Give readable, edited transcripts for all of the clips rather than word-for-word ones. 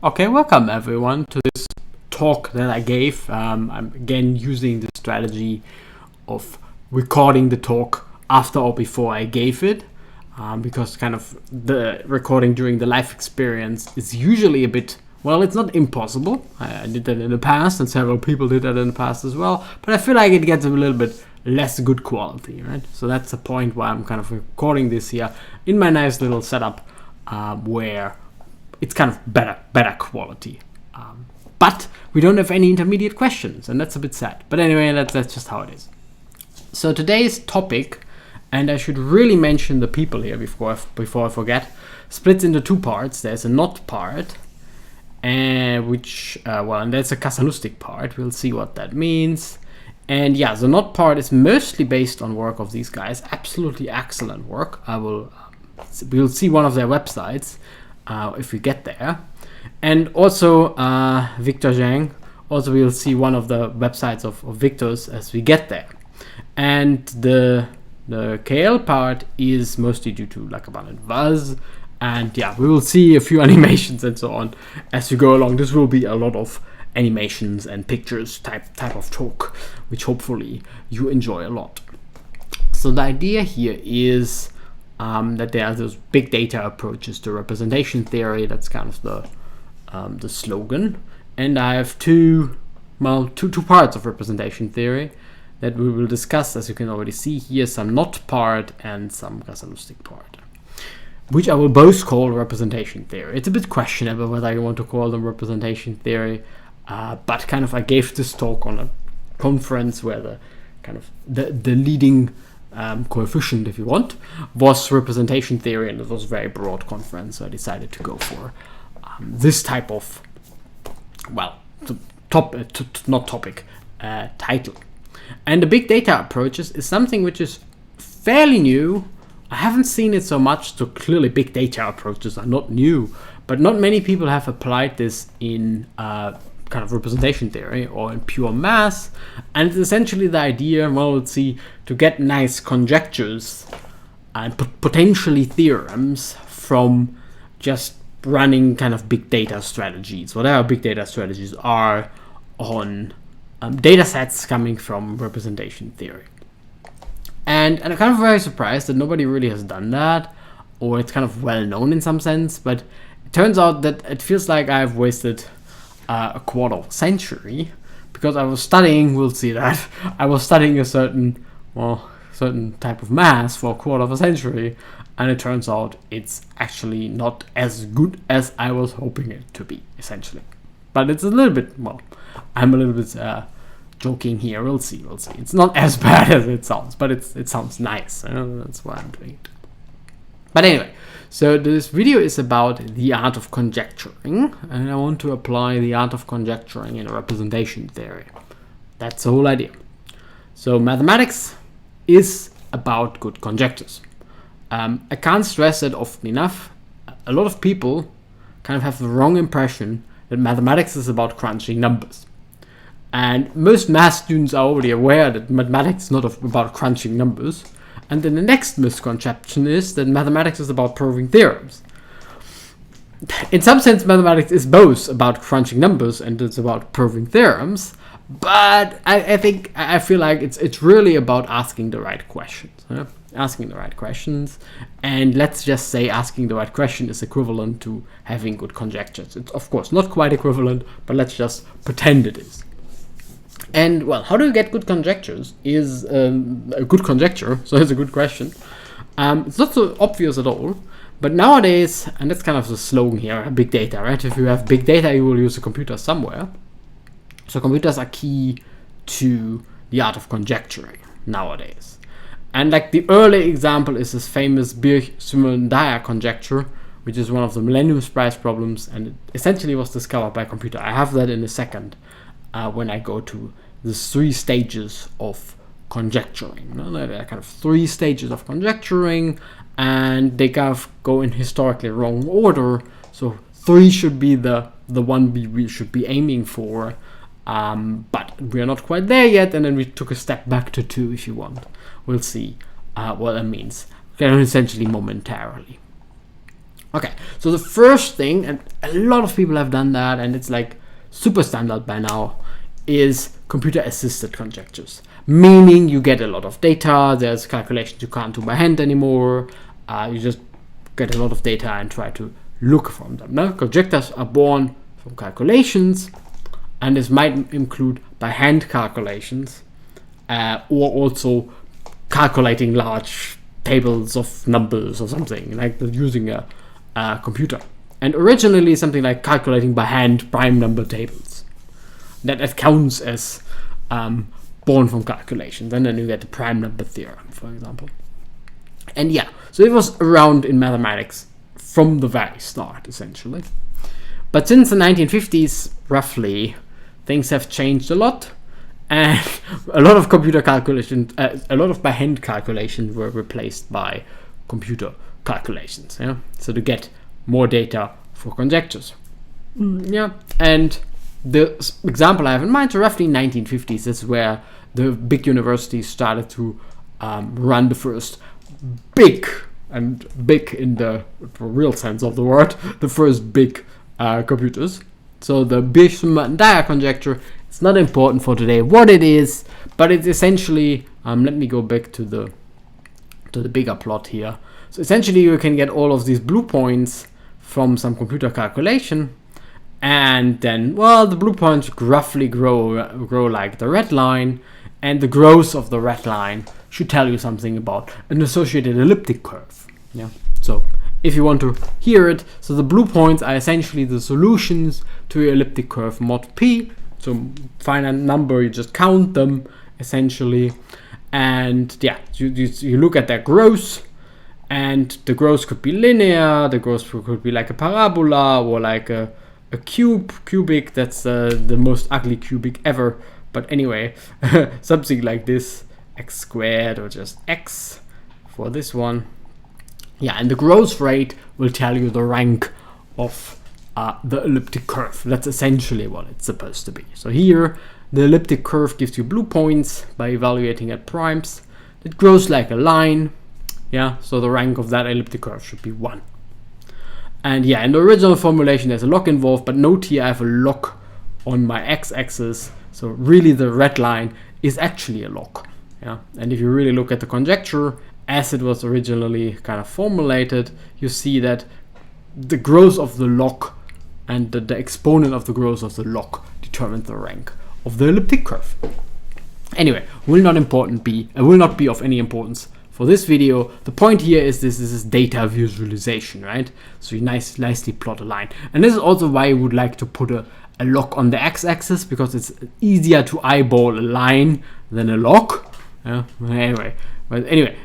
Okay, welcome everyone to this talk that I gave. I'm again using the strategy of recording the talk after or before I gave it, because kind of the recording during the live experience is usually a bit, well, it's not impossible. I did that in the past and several people did that in the past as well, but I feel like it gets a little bit less good quality, right? So that's the point why I'm kind of recording this here in my nice little setup where it's kind of better quality. But we don't have any intermediate questions, and that's a bit sad. But anyway, that's just how it is. So today's topic, and I should really mention the people here before I forget, splits into two parts. There's a not part, and that's a Kazhdan-Lusztig part. We'll see what that means. And yeah, the not part is mostly based on work of these guys. Absolutely excellent work. We'll see one of their websites if we get there. And also Victor Zhang. Also we'll see one of the websites of Victor's as we get there. And the KL part is mostly due to Lakaban and Vaz. And yeah, we will see a few animations and so on as we go along. This will be a lot of animations and pictures type of talk, which hopefully you enjoy a lot. So the idea here is that there are those big data approaches to representation theory. That's kind of the slogan. And I have two parts of representation theory that we will discuss. As you can already see here, some not part and some Kazhdan-Lusztig part, which I will both call representation theory. It's a bit questionable whether I want to call them representation theory, but kind of I gave this talk on a conference where the leading coefficient, if you want, was representation theory, and it was a very broad conference, so I decided to go for this type of, title. And the big data approaches is something which is fairly new. I haven't seen it so much, so clearly big data approaches are not new, but not many people have applied this in kind of representation theory or in pure math. And it's essentially the idea, let's see, to get nice conjectures and potentially theorems from just running kind of big data strategies, whatever big data strategies are, on data sets coming from representation theory. And I'm kind of very surprised that nobody really has done that, or it's kind of well known in some sense, but it turns out that it feels like I've wasted a quarter of a century, because I was studying, we'll see that, I was studying a certain type of math for a quarter of a century, and it turns out it's actually not as good as I was hoping it to be, essentially. But it's a little bit, I'm a little bit joking here, we'll see. It's not as bad as it sounds, but it sounds nice, that's why I'm doing it. But anyway, so this video is about the art of conjecturing, and I want to apply the art of conjecturing in representation theory. That's the whole idea. So mathematics is about good conjectures. I can't stress that often enough. A lot of people kind of have the wrong impression that mathematics is about crunching numbers. And most math students are already aware that mathematics is not about crunching numbers. And then the next misconception is that mathematics is about proving theorems. In some sense, mathematics is both about crunching numbers and it's about proving theorems. But I feel like it's really about asking the right questions. Asking the right questions. And let's just say asking the right question is equivalent to having good conjectures. It's of course not quite equivalent, but let's just pretend it is. And how do you get good conjectures is a good conjecture, so it's a good question. It's not so obvious at all, but nowadays, and that's kind of the slogan here, big data, right? If you have big data, you will use a computer somewhere. So computers are key to the art of conjecturing nowadays. And like the early example is this famous Birch-Simon-Dyer conjecture, which is one of the Millennium Prize problems, and it essentially was discovered by a computer. I have that in a second when I go to the 3 stages of conjecturing. There are kind of 3 stages of conjecturing, and they kind of go in historically wrong order. So 3 should be the one we should be aiming for, but we are not quite there yet, and then we took a step back to 2 if you want. We'll see what that means, essentially momentarily. Okay, so the first thing, and a lot of people have done that, and it's like super standard by now, is computer-assisted conjectures. Meaning you get a lot of data, there's calculations you can't do by hand anymore, you just get a lot of data and try to look from them. Now, conjectures are born from calculations, and this might include by hand calculations, or also calculating large tables of numbers or something, like using a computer. And originally something like calculating by hand prime number tables. That counts as born from calculations, and then you get the prime number theorem, for example. And yeah, so it was around in mathematics from the very start, essentially. But since the 1950s, roughly, things have changed a lot, and a lot of computer calculations, a lot of by hand calculations were replaced by computer calculations. Yeah, so to get more data for conjectures. Yeah, and the example I have in mind, so roughly 1950s, is where the big universities started to run the first big in the real sense of the word, the first big computers. So the Birch-Dyer conjecture, it's not important for today what it is, but it's essentially, let me go back to the bigger plot here. So essentially you can get all of these blue points from some computer calculation, and then, well, the blue points roughly grow like the red line, and the growth of the red line should tell you something about an associated elliptic curve. Yeah. So if you want to hear it, so the blue points are essentially the solutions to your elliptic curve mod p. So find a number, you just count them essentially, and yeah, you look at their growth, and the growth could be linear, the growth could be like a parabola or like a cubic. That's the most ugly cubic ever, but anyway, something like this, x squared or just x for this one. Yeah, and the growth rate will tell you the rank of the elliptic curve. That's essentially what it's supposed to be. So here, the elliptic curve gives you blue points by evaluating at primes. It grows like a line. Yeah, so the rank of that elliptic curve should be 1. And yeah, in the original formulation, there's a log involved, but note here I have a log on my x-axis. So really the red line is actually a log. Yeah, and if you really look at the conjecture as it was originally kind of formulated, you see that the growth of the log and the exponent of the growth of the log determines the rank of the elliptic curve. Anyway, will not be of any importance for this video. The point here is this is data visualization, right? So you nicely plot a line, and this is also why you would like to put a log on the x-axis, because it's easier to eyeball a line than a log. Yeah. Anyway,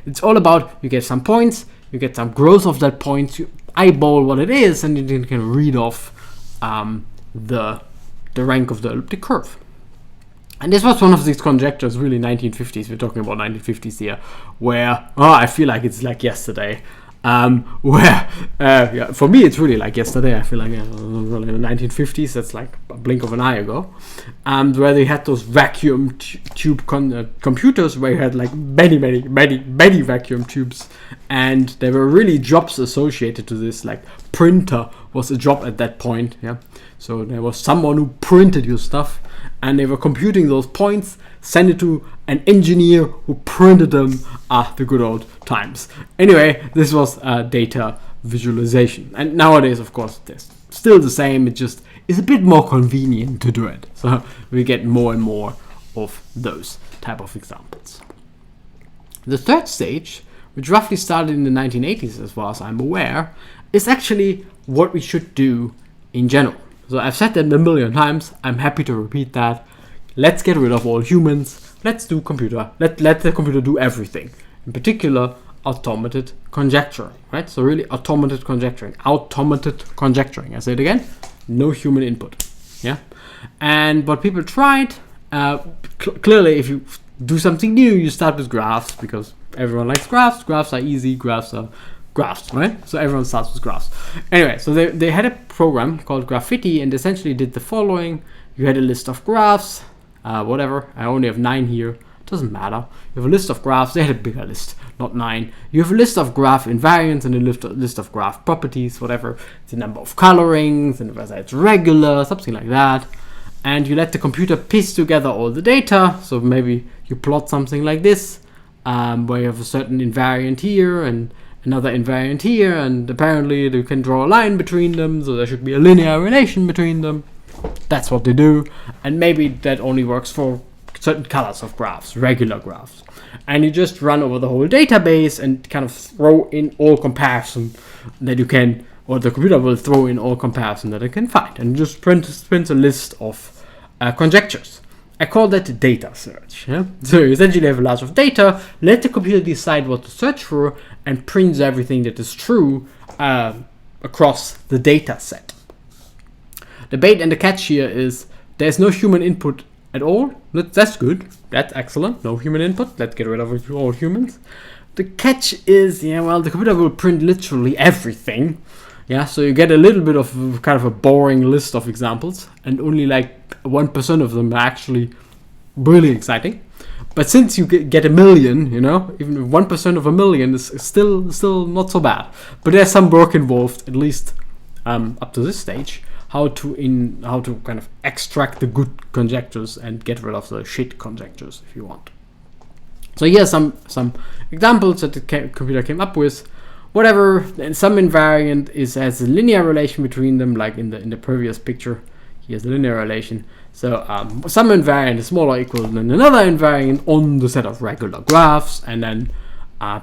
it's all about, you get some points, you get some growth of that point, you eyeball what it is, and you can read off the rank of the elliptic curve. And this was one of these conjectures, really 1950s. We're talking about 1950s here, where I feel like it's like yesterday. Yeah, for me it's really like yesterday. I feel like really in the 1950s. That's like a blink of an eye ago. Where they had those vacuum tube computers, where you had like many vacuum tubes, and there were really jobs associated to this. Like printer was a job at that point. Yeah, so there was someone who printed your stuff, and they were computing those points, send it to an engineer who printed them. The good old times. Anyway, this was data visualization. And nowadays, of course, it's still the same. It just is a bit more convenient to do it. So we get more and more of those type of examples. The third stage, which roughly started in the 1980s as far as I'm aware, is actually what we should do in general. So I've said that a million times. I'm happy to repeat that. Let's get rid of all humans. Let's do computer. Let the computer do everything. In particular, automated conjecturing, right? So really automated conjecturing. I say it again. No human input. Yeah. And what people tried, clearly, if you do something new, you start with graphs, because everyone likes graphs. Graphs are easy. Graphs are graphs, right? So everyone starts with graphs. Anyway, so they had a program called Graffiti, and essentially did the following. You had a list of graphs, whatever. I only have 9 here. doesn't matter. You have a list of graphs, they had a bigger list, not 9. You have a list of graph invariants and a list of graph properties, whatever, the number of colorings, and whether it's regular, something like that. And you let the computer piece together all the data. So maybe you plot something like this, where you have a certain invariant here and another invariant here, and apparently you can draw a line between them, so there should be a linear relation between them. That's what they do, and maybe that only works for certain colors of graphs, regular graphs. And you just run over the whole database and kind of throw in all comparison that you can, or the computer will throw in all comparison that it can find, and just print a list of conjectures. I call that data search. Yeah? So you essentially have a lot of data, let the computer decide what to search for, and prints everything that is true across the data set. The bait and the catch here is there's no human input at all. That's good. That's excellent. No human input. Let's get rid of all humans. The catch is, the computer will print literally everything. Yeah, so you get a little bit of kind of a boring list of examples, and only like 1% of them are actually really exciting. But since you get a million, even 1% of a million is still not so bad. But there's some work involved, at least up to this stage, how to kind of extract the good conjectures and get rid of the shit conjectures if you want. So here are some examples that the computer came up with. Whatever, and some invariant has a linear relation between them, like in the previous picture. Here's the linear relation. So some invariant is smaller or equal than another invariant on the set of regular graphs, and then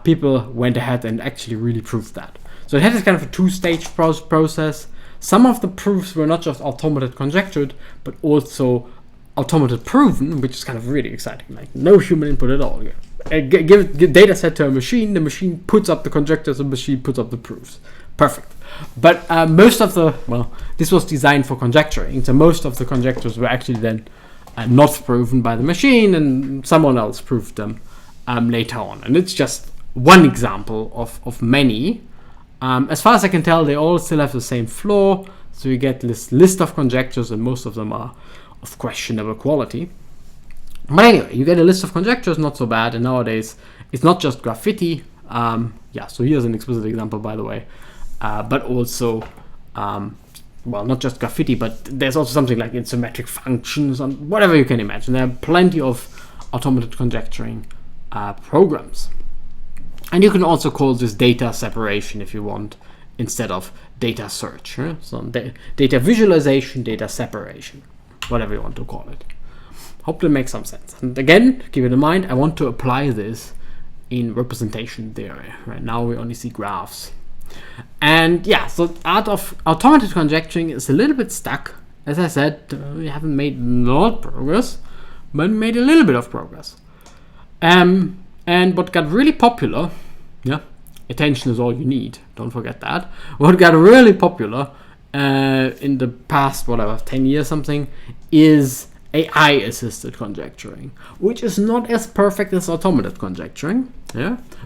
people went ahead and actually really proved that. So it had this kind of a two-stage process. Some of the proofs were not just automated conjectured, but also automated proven, which is kind of really exciting. Like no human input at all. Give data set to a machine, the machine puts up the conjectures, the machine puts up the proofs. Perfect. But most of this was designed for conjecturing, so most of the conjectures were actually then not proven by the machine, and someone else proved them later on. And it's just one example of many. As far as I can tell, they all still have the same flaw, so you get this list of conjectures, and most of them are of questionable quality. But anyway, you get a list of conjectures, not so bad, and nowadays it's not just graffiti. So here's an explicit example, by the way, but also, not just graffiti, but there's also something like in symmetric functions and whatever you can imagine. There are plenty of automated conjecturing programs. And you can also call this data separation if you want, instead of data search. So data visualization, data separation, whatever you want to call it. Hope that makes some sense. And again, keep it in mind, I want to apply this in representation theory. Right now we only see graphs. And so art of automated conjecturing is a little bit stuck. As I said, we haven't made a lot of progress, but made a little bit of progress. And what got really popular, attention is all you need, don't forget that. What got really popular in the past, 10 years something, is AI-assisted conjecturing, which is not as perfect as automated conjecturing,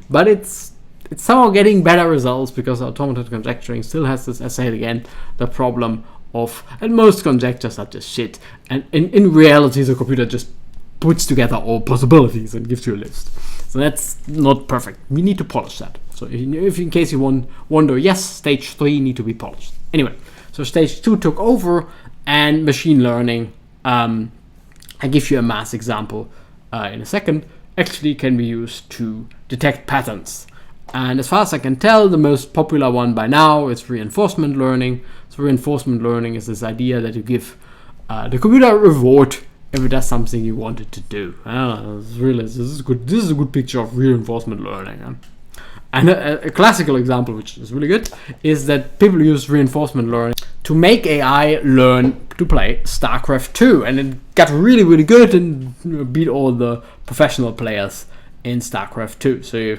but it's somehow getting better results, because automated conjecturing still has this, I say it again, the problem of, and most conjectures are just shit, and in reality the computer just puts together all possibilities and gives you a list. So that's not perfect. We need to polish that. So if in case you wonder, yes, stage 3 need to be polished. Anyway, so stage 2 took over, and machine learning, I give you a mass example in a second, actually can be used to detect patterns. And as far as I can tell, the most popular one by now is reinforcement learning. So reinforcement learning is this idea that you give the computer a reward if it does something you want it to do. This is good. This is a good picture of reinforcement learning. And a classical example, which is really good, is that people use reinforcement learning to make AI learn to play StarCraft 2, and it got really, really good and beat all the professional players in StarCraft 2. So,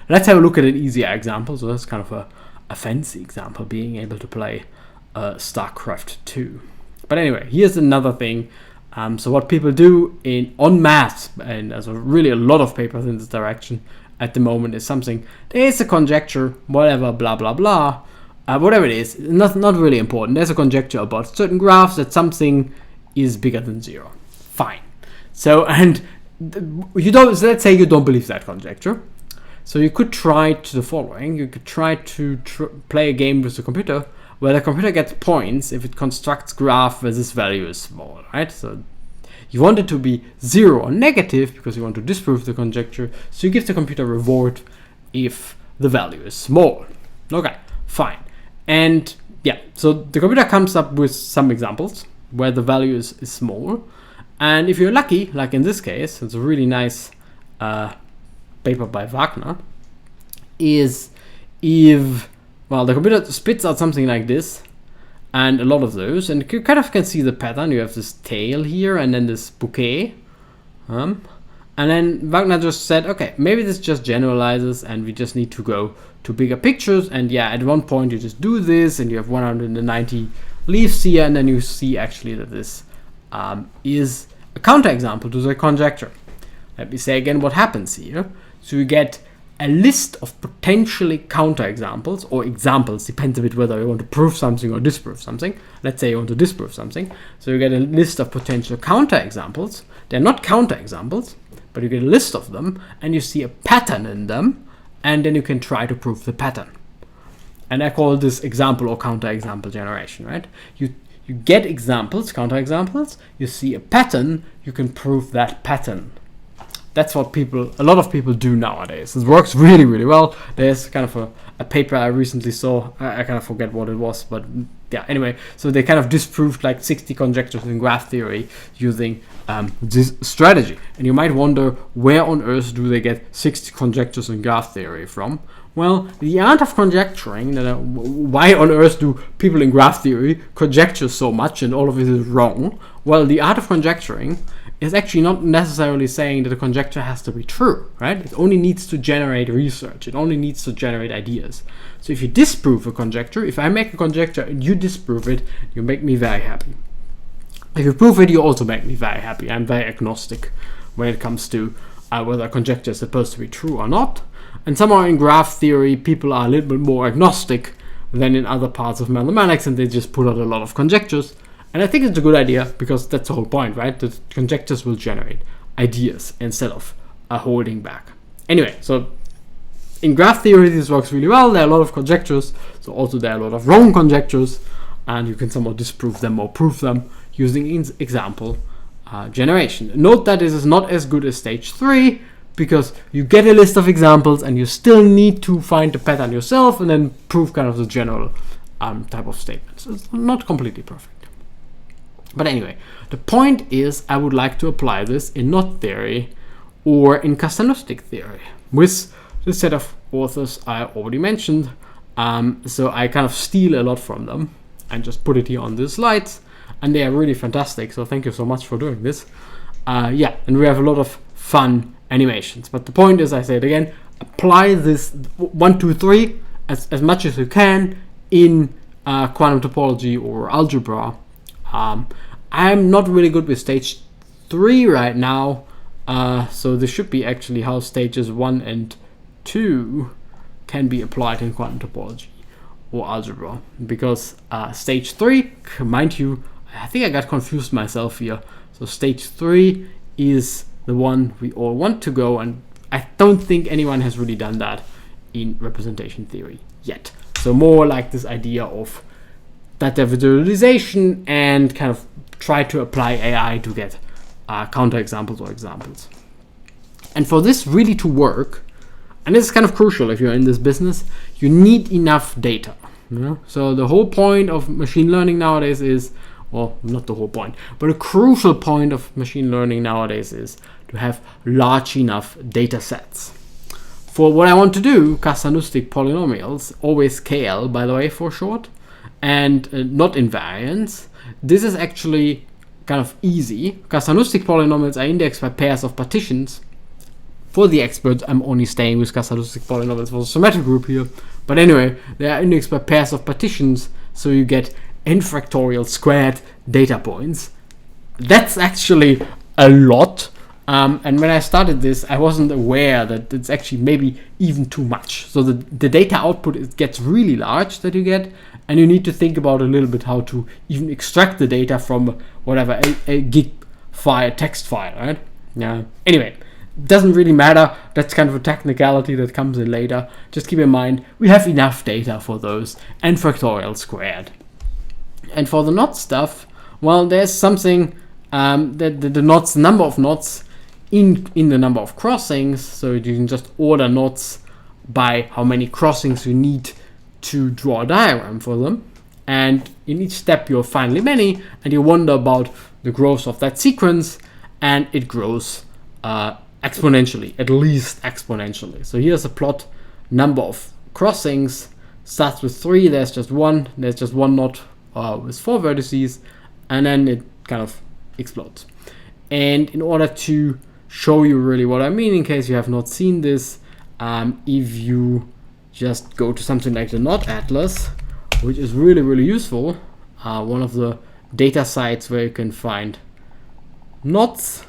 let's have a look at an easier example. So that's kind of a fancy example, being able to play StarCraft 2. But anyway, here's another thing. So what people do en masse, and there's really a lot of papers in this direction at the moment, is something, there's a conjecture, whatever, blah, blah, blah, whatever it is, not really important. There's a conjecture about certain graphs that something is bigger than 0. Fine. So, and you don't, let's say you don't believe that conjecture. So you could try the following. You could try to play a game with the computer where the computer gets points if it constructs graph where this value is small, right? So you want it to be 0 or negative because you want to disprove the conjecture. So you give the computer a reward if the value is small. Okay, fine. And yeah, so the computer comes up with some examples where the value is small. And if you're lucky, like in this case, it's a really nice paper by Wagner, is if, well, the computer spits out something like this, and a lot of those, and you kind of can see the pattern. You have this tail here, and then this bouquet. And then Wagner just said, okay, maybe this just generalizes, and we just need to go to bigger pictures. And yeah, at one point you just do this, and you have 190 leaves here, and then you see actually that this is a counterexample to the conjecture. Let me say again what happens here. So you get a list of potentially counterexamples, or examples, depends a bit whether you want to prove something or disprove something. Let's say you want to disprove something. So you get a list of potential counterexamples. They're not counterexamples, but you get a list of them, and you see a pattern in them, and then you can try to prove the pattern. And I call this example or counterexample generation, right? You get examples, counterexamples, you see a pattern, you can prove that pattern. That's what a lot of people do nowadays. It works really, really well. There's kind of a paper I recently saw. I kind of forget what it was, but yeah, anyway. So they kind of disproved like 60 conjectures in graph theory using this strategy. And you might wonder, where on earth do they get 60 conjectures in graph theory from? Well, the art of conjecturing, why on earth do people in graph theory conjecture so much and all of it is wrong? Well, the art of conjecturing is actually not necessarily saying that a conjecture has to be true, right? It only needs to generate research. It only needs to generate ideas. So if you disprove a conjecture, if I make a conjecture and you disprove it, you make me very happy. If you prove it, you also make me very happy. I'm very agnostic when it comes to whether a conjecture is supposed to be true or not. And somehow in graph theory, people are a little bit more agnostic than in other parts of mathematics, and they just put out a lot of conjectures. And I think it's a good idea, because that's the whole point, right? That conjectures will generate ideas instead of holding back. Anyway, so in graph theory, this works really well. There are a lot of conjectures, so also there are a lot of wrong conjectures, and you can somehow disprove them or prove them using example generation. Note that this is not as good as stage 3, because you get a list of examples and you still need to find the pattern yourself and then prove kind of the general type of statements. So it's not completely perfect. But anyway, the point is I would like to apply this in knot theory or in Kazhdan-Lusztig theory with the set of authors I already mentioned. So I kind of steal a lot from them and just put it here on these slides, and they are really fantastic. So thank you so much for doing this. Yeah, and we have a lot of fun animations. But the point is, I say it again, apply this 1, 2, 3 as much as you can in quantum topology or algebra. I'm not really good with stage 3 right now, so this should be actually how stages 1 and 2 can be applied in quantum topology or algebra, because stage 3, mind you, I think I got confused myself here. So stage 3 is the one we all want to go, and I don't think anyone has really done that in representation theory yet. So more like this idea of data visualization and kind of try to apply AI to get counterexamples or examples. And for this really to work, and this is kind of crucial if you're in this business, you need enough data. You know? So the whole point of machine learning nowadays is, well, not the whole point, but a crucial point of machine learning nowadays is to have large enough data sets. For what I want to do, Kazhdan-Lusztig polynomials, always KL by the way for short, and not invariants, this is actually kind of easy. Kazhdan-Lusztig polynomials are indexed by pairs of partitions. For the experts, I'm only staying with Kazhdan-Lusztig polynomials for the symmetric group here. But anyway, they are indexed by pairs of partitions, so you get n factorial squared data points. That's actually a lot. And when I started this, I wasn't aware that it's actually maybe even too much. So the data output, it gets really large that you get, and you need to think about a little bit how to even extract the data from whatever, a gig file, text file, right? Yeah. Anyway, doesn't really matter. That's kind of a technicality that comes in later. Just keep in mind, we have enough data for those, and factorial squared. And for the knot stuff, well, there's something that the knots, number of knots in the number of crossings. So you can just order knots by how many crossings you need to draw a diagram for them. And in each step, you'll finally many, and you wonder about the growth of that sequence, and it grows exponentially, at least exponentially. So here's a plot, number of crossings starts with 3, there's just one knot with 4 vertices, and then it kind of explodes. And in order to show you really what I mean, in case you have not seen this, if you just go to something like the knot atlas, which is really, really useful, one of the data sites where you can find knots,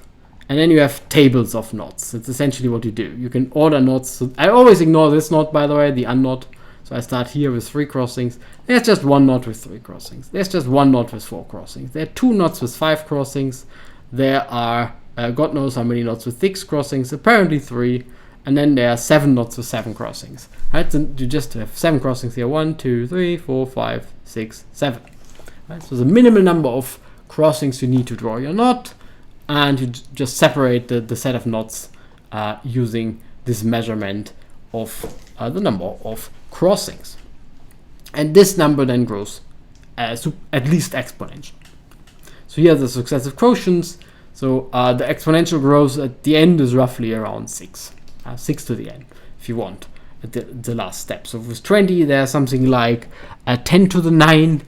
and then you have tables of knots. It's essentially what you do. You can order knots. So I always ignore this knot, by the way, the unknot. So I start here with 3 crossings. There's just one knot with 3 crossings. There's just one knot with 4 crossings. There are 2 knots with 5 crossings. There are, God knows how many knots with 6 crossings, apparently 3. And then there are 7 knots with 7 crossings. Right? So you just have 7 crossings here. 1, 2, 3, 4, 5, 6, 7. Right? So the minimal number of crossings you need to draw your knot. And you just separate the set of knots using this measurement of the number of crossings. And this number then grows at least exponential. So here are the successive quotients. So the exponential growth at the end is roughly around 6. 6 to the n, if you want, at the last step. So with 20, there's something like a 10 to the 9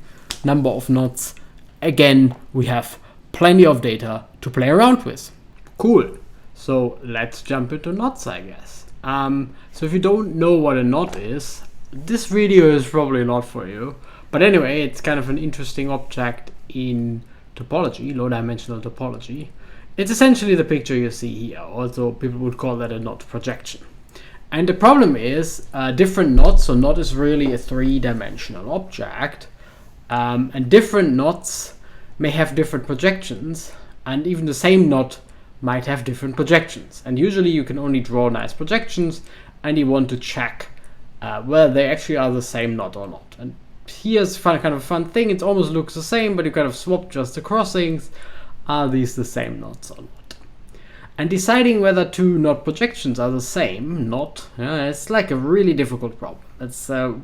number of knots. Again, we have plenty of data to play around with. Cool. So let's jump into knots, I guess. So if you don't know what a knot is, this video is probably not for you. But anyway, it's kind of an interesting object in topology, low-dimensional topology. It's essentially the picture you see here. Also, people would call that a knot projection. And the problem is different knots. So knot is really a 3-dimensional object. And different knots may have different projections, and even the same knot might have different projections. And usually you can only draw nice projections, and you want to check whether they actually are the same knot or not. And here's kind of a fun thing. It almost looks the same, but you kind of swap just the crossings. Are these the same knots or not? And deciding whether 2 knot projections are the same knot, it's like a really difficult problem. It's a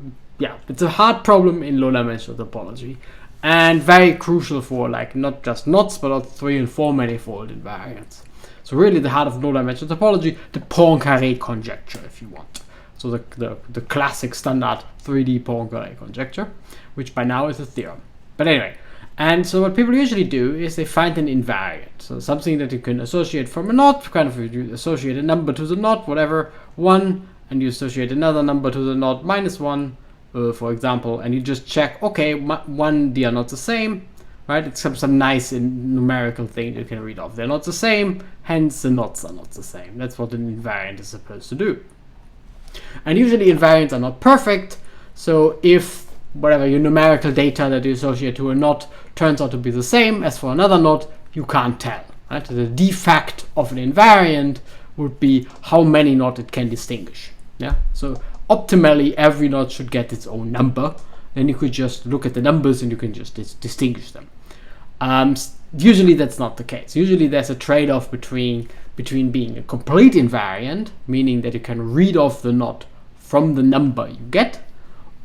hard problem in low-dimensional topology. And very crucial for like not just knots, but also 3 and 4 manifold invariants. So really the heart of low-dimensional topology, the Poincare conjecture, if you want. So the classic standard 3D Poincare conjecture, which by now is a theorem. But anyway, and so what people usually do is they find an invariant. So something that you can associate from a knot, kind of you associate a number to the knot, whatever, 1, and you associate another number to the knot, -1. For example, and you just check, okay, 1, they are not the same, right? It's some nice numerical thing you can read off. They're not the same, hence the knots are not the same. That's what an invariant is supposed to do. And usually invariants are not perfect, so if whatever your numerical data that you associate to a knot turns out to be the same as for another knot, you can't tell, right? The defect of an invariant would be how many knots it can distinguish. Yeah, so optimally, every knot should get its own number. Then you could just look at the numbers and you can just distinguish them. Usually that's not the case. Usually there's a trade-off between being a complete invariant, meaning that you can read off the knot from the number you get,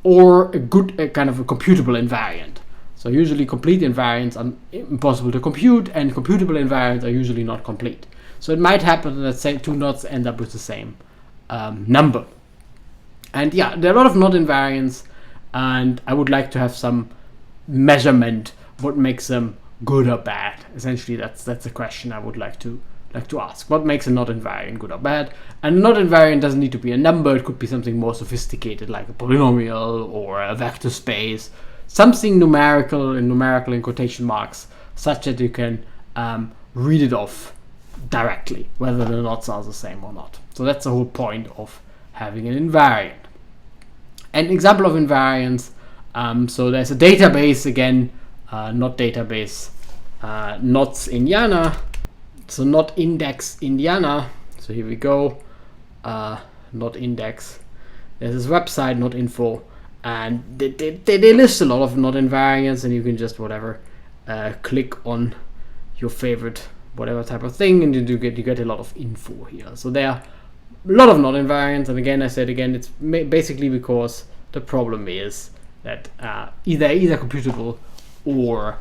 or a kind of a computable invariant. So usually complete invariants are impossible to compute, and computable invariants are usually not complete. So it might happen that say 2 knots end up with the same number. And yeah, there are a lot of knot invariants, and I would like to have some measurement what makes them good or bad. Essentially, that's the question I would like to ask. What makes a knot invariant good or bad? And a knot invariant doesn't need to be a number. It could be something more sophisticated, like a polynomial or a vector space, something numerical in quotation marks, such that you can read it off directly, whether the knots are the same or not. So that's the whole point of having an invariant. An example of invariance, so there's a database again, not database, knots in YANA. So not index Indiana. So here we go. Not index. There's this website, not info, and they list a lot of not invariants, and you can just whatever click on your favorite whatever type of thing, and you get a lot of info here. So there are a lot of not invariants, and again, it's basically because the problem is that either computable or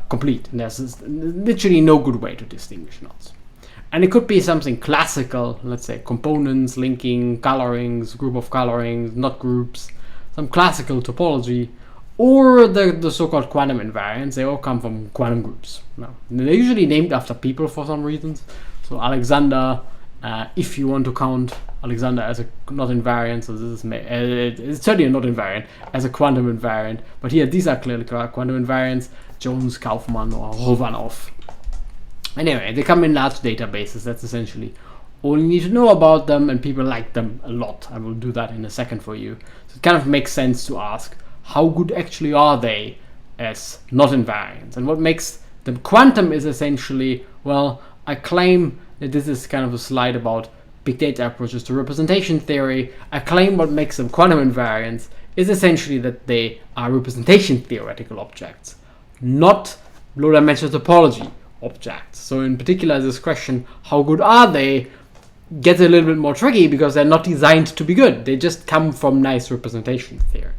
complete, and there's literally no good way to distinguish knots. And it could be something classical, let's say components, linking, colorings, group of colorings, knot groups, some classical topology, or the so-called quantum invariants. They all come from quantum groups. Now, they're usually named after people for some reasons. So Alexander, if you want to count Alexander as a not invariant, so this is it's certainly a not invariant as a quantum invariant. But here, these are clearly quantum invariants: Jones, Kaufman, or Rovanov. Anyway, they come in large databases. That's essentially all you need to know about them, and people like them a lot. I will do that in a second for you. So it kind of makes sense to ask, how good actually are they as not invariants? And what makes them quantum is essentially, well, I claim that this is kind of a slide about big data approaches to representation theory. I claim what makes them quantum invariants is essentially that they are representation theoretical objects, not low-dimensional topology objects. So in particular, this question, how good are they, gets a little bit more tricky because they're not designed to be good. They just come from nice representation theory.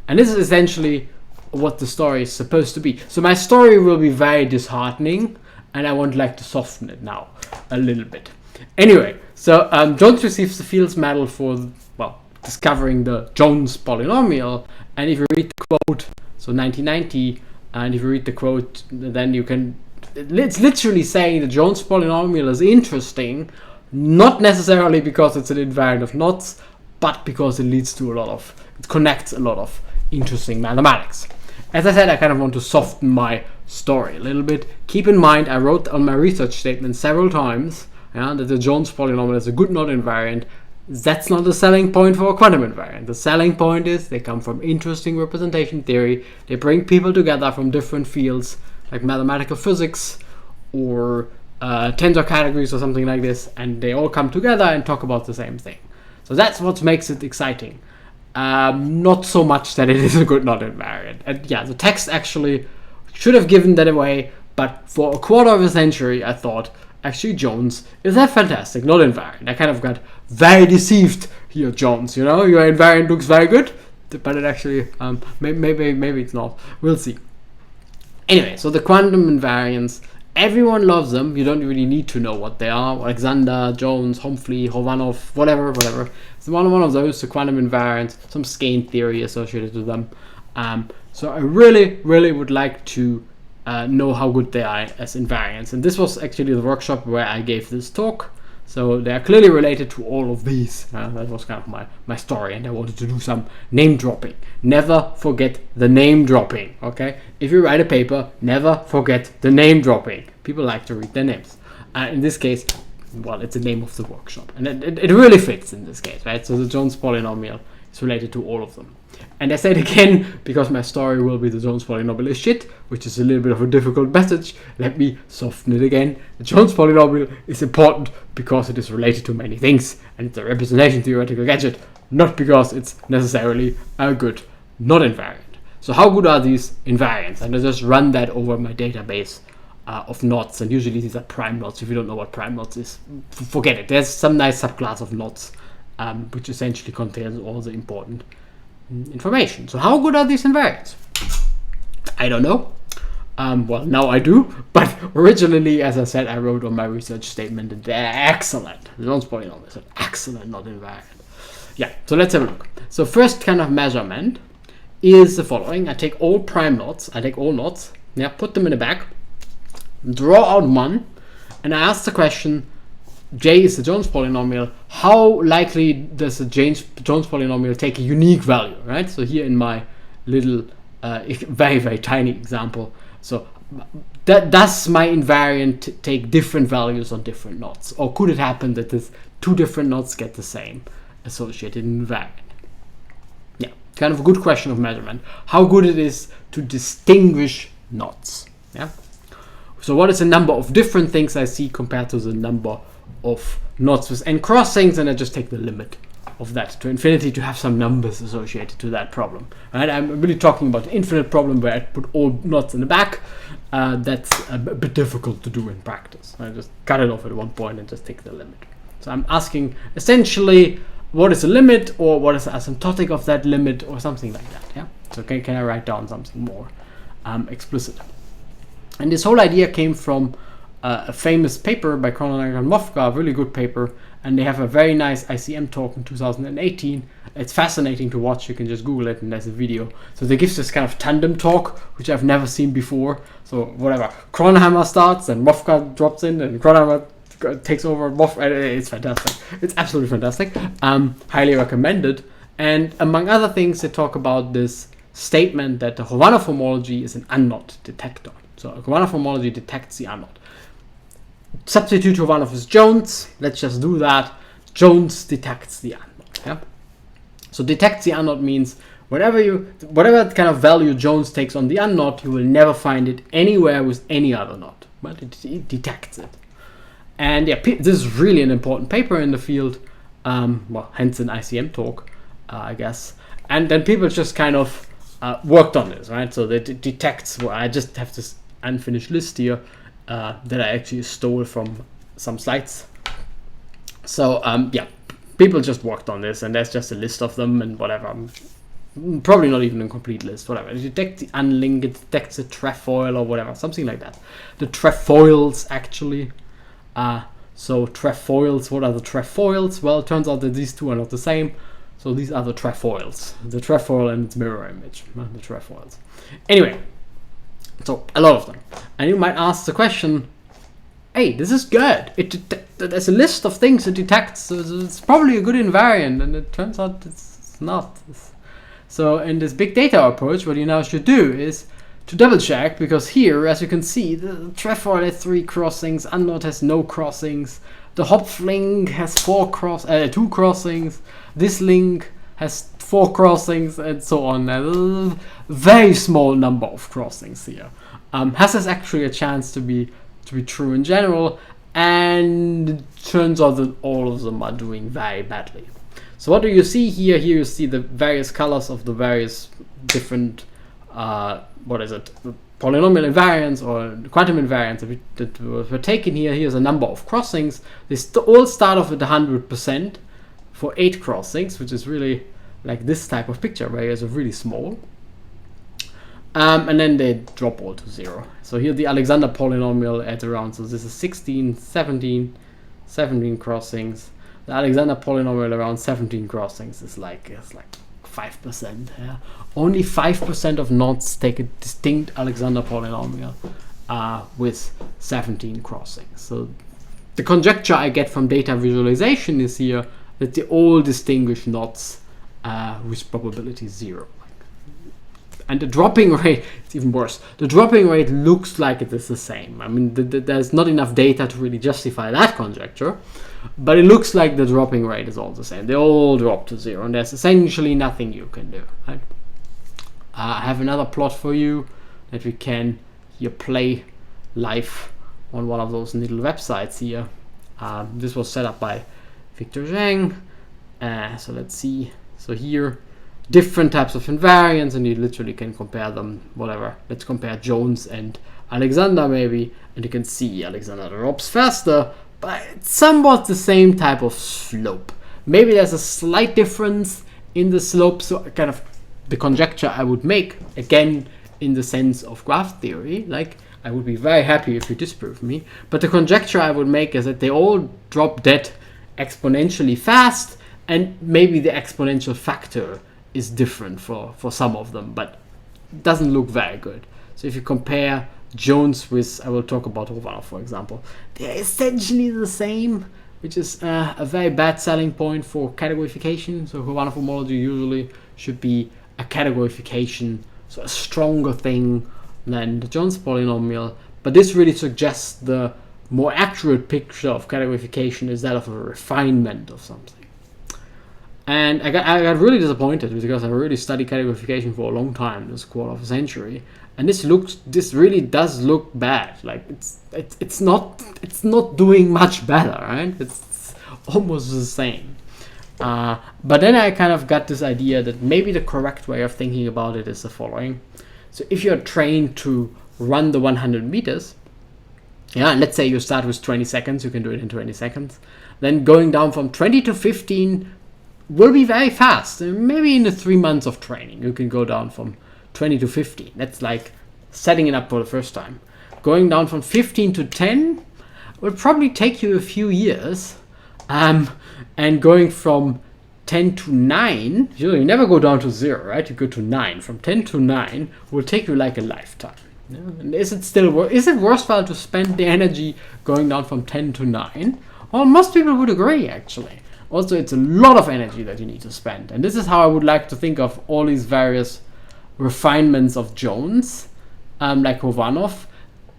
And this is essentially what the story is supposed to be. So my story will be very disheartening, and I would like to soften it now a little bit. Anyway, so Jones receives the Fields Medal for, well, discovering the Jones polynomial. And if you read the quote, so 1990, and if you read the quote, then you can, it's literally saying the Jones polynomial is interesting, not necessarily because it's an invariant of knots, but because it connects a lot of interesting mathematics. As I said, I kind of want to soften my story a little bit. Keep in mind, I wrote on my research statement several times that the Jones polynomial is a good not invariant. That's not the selling point for a quantum invariant. The selling point is they come from interesting representation theory. They bring people together from different fields like mathematical physics or tensor categories or something like this, and they all come together and talk about the same thing. So that's what makes it exciting. Not so much that it is a good not invariant. And yeah, the text actually should have given that away, but for a quarter of a century I thought actually Jones is a fantastic not invariant. I kind of got very deceived here, Jones. Your invariant looks very good, but it actually maybe it's not. We'll see. Anyway, so the quantum invariants, everyone loves them. You don't really need to know what they are. Alexander, Jones, Humphrey, Rovanov, whatever. So one of those, the quantum invariants, some skein theory associated with them. So I really would like to know how good they are as invariants. And this was actually the workshop where I gave this talk. So they are clearly related to all of these. That was kind of my story, and I wanted to do some name dropping. Never forget the name dropping, okay? If you write a paper, never forget the name dropping. People like to read their names. In this case, well, it's the name of the workshop. And it really fits in this case, right? So the Jones polynomial is related to all of them. And I said again, because my story will be the Jones polynomial is shit, which is a little bit of a difficult message, let me soften it again. The Jones polynomial is important because it is related to many things, and it's a representation theoretical gadget, not because it's necessarily a good not invariant. So how good are these invariants? And I just run that over my database of knots, and usually these are prime knots. If you don't know what prime knots is, forget it. There's some nice subclass of knots which essentially contains all the important information. So how good are these invariants? I don't know. Well, now I do, but originally, as I said, I wrote on my research statement that they're excellent. The Jones polynomial is an excellent not invariant. Yeah, so let's have a look. So first kind of measurement is the following. I take all prime knots, put them in a bag, draw out one, and I ask the question, J is the Jones polynomial, how likely does the Jones polynomial take a unique value, right? So here in my little, very tiny example, so does my invariant take different values on different knots? Or could it happen that this two different knots get the same associated invariant? Yeah, kind of a good question of measurement. How good it is to distinguish knots, yeah? So what is the number of different things I see compared to the number of knots with n crossings, and I just take the limit of that to infinity to have some numbers associated to that problem. And I'm really talking about the infinite problem where I put all knots in the back. That's a bit difficult to do in practice. I just cut it off at one point and just take the limit. So I'm asking essentially what is the limit, or what is the asymptotic of that limit, or something like that. Yeah. So can I write down something more explicit? And this whole idea came from a famous paper by Kazhdan-Lusztig and Mofka, a really good paper, and they have a very nice ICM talk in 2018. It's fascinating to watch. You can just Google it, and there's a video. So they give this kind of tandem talk, which I've never seen before. So whatever, Kronheimer starts, and Mofka drops in, and Kronheimer takes over. It's fantastic. It's absolutely fantastic. Highly recommended. And among other things, they talk about this statement that the Hovanov homology is an unknot detector. So Hovanov homology detects the unknot. Substitute Hovanov with Jones. Let's just do that. Jones detects the unknot. Yeah. So detects the unknot means whatever kind of value Jones takes on the unknot, you will never find it anywhere with any other knot. But it detects it. And yeah, this is really an important paper in the field. Well, hence an ICM talk, I guess. And then people just kind of worked on this, right? So that it detects. Well, I just have this unfinished list here that I actually stole from some slides. So yeah, people just worked on this, and there's just a list of them and whatever. Probably not even a complete list, whatever. It detects the unlink, it detects a trefoil or whatever, something like that. The trefoils, actually. So trefoils, what are the trefoils? Well, it turns out that these two are not the same. So these are the trefoils. The trefoil and its mirror image, the trefoils. Anyway, so a lot of them. And you might ask the question, hey, this is good. There's a list of things it detects, so it's probably a good invariant, and it turns out it's not. So in this big data approach, what you now should do is to double check, because here, as you can see, the trefoil has 3 crossings, unknot has no crossings, the hopf link has 2 crossings, this link has 4 crossings, and so on. A very small number of crossings here. Has this actually a chance to be true in general? And it turns out that all of them are doing very badly. So what do you see here? Here you see the various colors of the various different polynomial invariants or quantum invariants that were taken here. Here's a number of crossings. They all start off with 100% for 8 crossings, which is really like this type of picture where it's really small. And then they drop all to 0. So here the Alexander polynomial at around, so this is 16, 17 crossings. The Alexander polynomial around 17 crossings is like 5%. Yeah? Only 5% of knots take a distinct Alexander polynomial with 17 crossings. So the conjecture I get from data visualization is here that they all distinguish knots with probability 0. And the dropping rate, it's even worse. The dropping rate looks like it is the same. I mean, there's not enough data to really justify that conjecture, but it looks like the dropping rate is all the same. They all drop to 0, and there's essentially nothing you can do. Right? I have another plot for you that we can here play live on one of those little websites here. This was set up by Victor Zhang. So let's see. So here, different types of invariants, and you literally can compare them, whatever. Let's compare Jones and Alexander maybe, and you can see Alexander drops faster, but it's somewhat the same type of slope. Maybe there's a slight difference in the slope, so kind of the conjecture I would make, again, in the sense of graph theory, like I would be very happy if you disprove me, but the conjecture I would make is that they all drop dead exponentially fast, and maybe the exponential factor is different for some of them, but it doesn't look very good. So if you compare Jones with, I will talk about Hovanov, for example, they're essentially the same, which is a very bad selling point for categorification. So Hovanov homology usually should be a categorification, so a stronger thing than the Jones polynomial, but this really suggests the more accurate picture of categorification is that of a refinement of something. And I got really disappointed because I really studied categorification for a long time, this quarter of a century, and this really does look bad. Like it's not doing much better, right? It's almost the same. But then I kind of got this idea that maybe the correct way of thinking about it is the following. So if you're trained to run the 100 meters, yeah, and let's say you start with 20 seconds, you can do it in 20 seconds. Then going down from 20 to 15 will be very fast. Maybe in the 3 months of training, you can go down from 20 to 15. That's like setting it up for the first time. Going down from 15 to 10 will probably take you a few years. And going from 10 to 9, you never go down to 0, right? You go to 9. From 10 to 9 will take you like a lifetime. Yeah? And is it worthwhile to spend the energy going down from 10 to 9? Well, most people would agree, actually. Also, it's a lot of energy that you need to spend. And this is how I would like to think of all these various refinements of Jones, like Hovanov.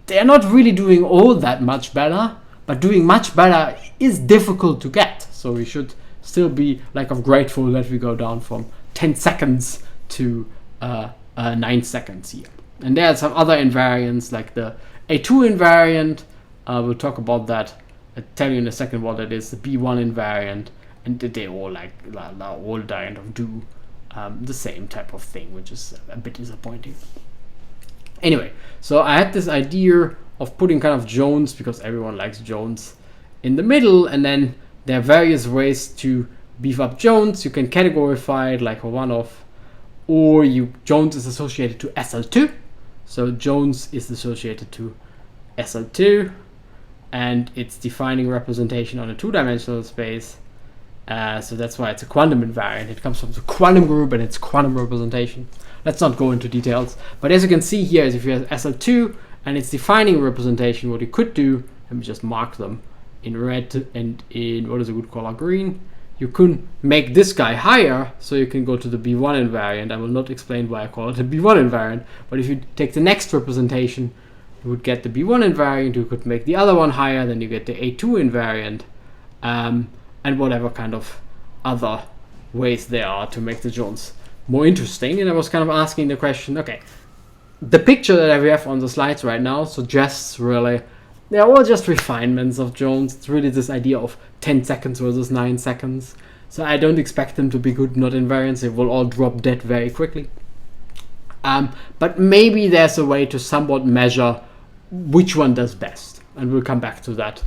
They're not really doing all that much better, but doing much better is difficult to get. So we should still be grateful that we go down from 10 seconds to 9 seconds here. And there are some other invariants, like the A2 invariant. We'll talk about that. I'll tell you in a second what it is. The B1 invariant. And they all all kind of do the same type of thing, which is a bit disappointing. Anyway, so I had this idea of putting kind of Jones, because everyone likes Jones, in the middle, and then there are various ways to beef up Jones. You can categorify it like Hovanov, or Jones is associated to SL2. So Jones is associated to SL2, and it's defining representation on a two-dimensional space. So that's why it's a quantum invariant. It comes from the quantum group and it's quantum representation. Let's not go into details. But as you can see here, is if you have SL2 and it's defining representation, what you could do, let me just mark them in red and in, what is a good color, green. You could make this guy higher, so you can go to the B1 invariant. I will not explain why I call it a B1 invariant, but if you take the next representation, you would get the B1 invariant. You could make the other one higher, then you get the A2 invariant. And whatever kind of other ways there are to make the Jones more interesting. And I was kind of asking the question, okay, the picture that we have on the slides right now suggests really, they're all just refinements of Jones. It's really this idea of 10 seconds versus 9 seconds. So I don't expect them to be good not invariants. They will all drop dead very quickly. But maybe there's a way to somewhat measure which one does best. And we'll come back to that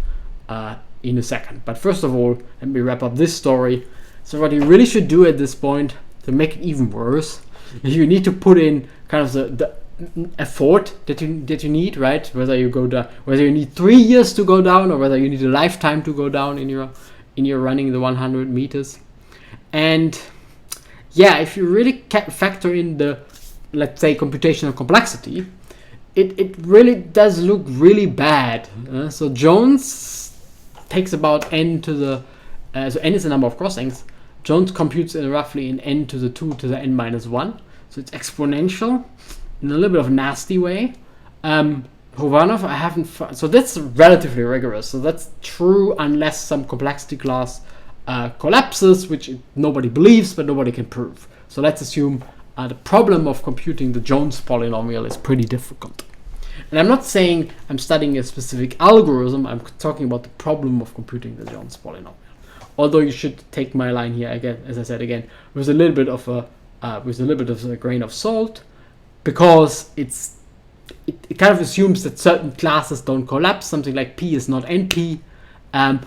in a second. But first of all, let me wrap up this story. So what you really should do at this point, to make it even worse, you need to put in kind of the effort that you need, right? Whether you need 3 years to go down, or whether you need a lifetime to go down in your running the 100 meters. And yeah, if you really factor in the, let's say, computational complexity, it really does look really bad. So Jones takes about n to the, so n is the number of crossings. Jones computes in roughly in n to the 2 to the n minus 1. So it's exponential in a little bit of a nasty way. Hovanov, I haven't found, so that's relatively rigorous. So that's true unless some complexity class collapses, which nobody believes, but nobody can prove. So let's assume the problem of computing the Jones polynomial is pretty difficult. And I'm not saying I'm studying a specific algorithm. I'm talking about the problem of computing the Jones polynomial. Although you should take my line here again, as I said again, with a little bit of a grain of salt, because it kind of assumes that certain classes don't collapse. Something like P is not NP,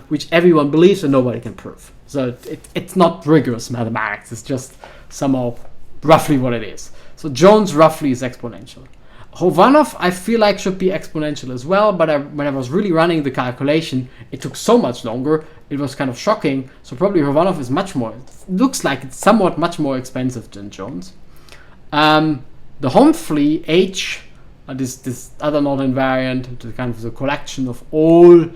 which everyone believes and nobody can prove. So it's not rigorous mathematics. It's just somehow roughly what it is. So Jones roughly is exponential. Hovanov, I feel like, should be exponential as well, but when I was really running the calculation, it took so much longer. It was kind of shocking. So probably Hovanov is much more, it looks like it's somewhat much more expensive than Jones. The Humphrey H, this other non-invariant, the kind of the collection of all the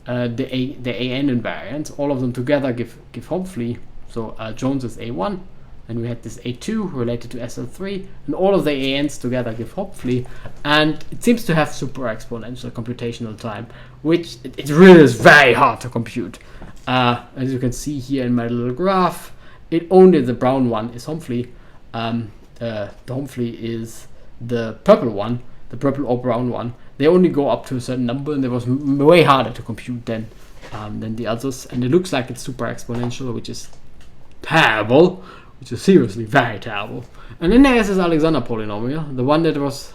AN invariants, all of them together give Humphrey. So Jones is A1. And we had this A2 related to SL3, and all of the ANs together give Hopefully, and it seems to have super exponential computational time, which it really is very hard to compute. As you can see here in my little graph, it only, the brown one is hopefully, hopefully is the purple one, the purple or brown one. They only go up to a certain number, and it was way harder to compute than the others. And it looks like it's super exponential, which is terrible, which is seriously very terrible. And then there's this Alexander polynomial, the one that was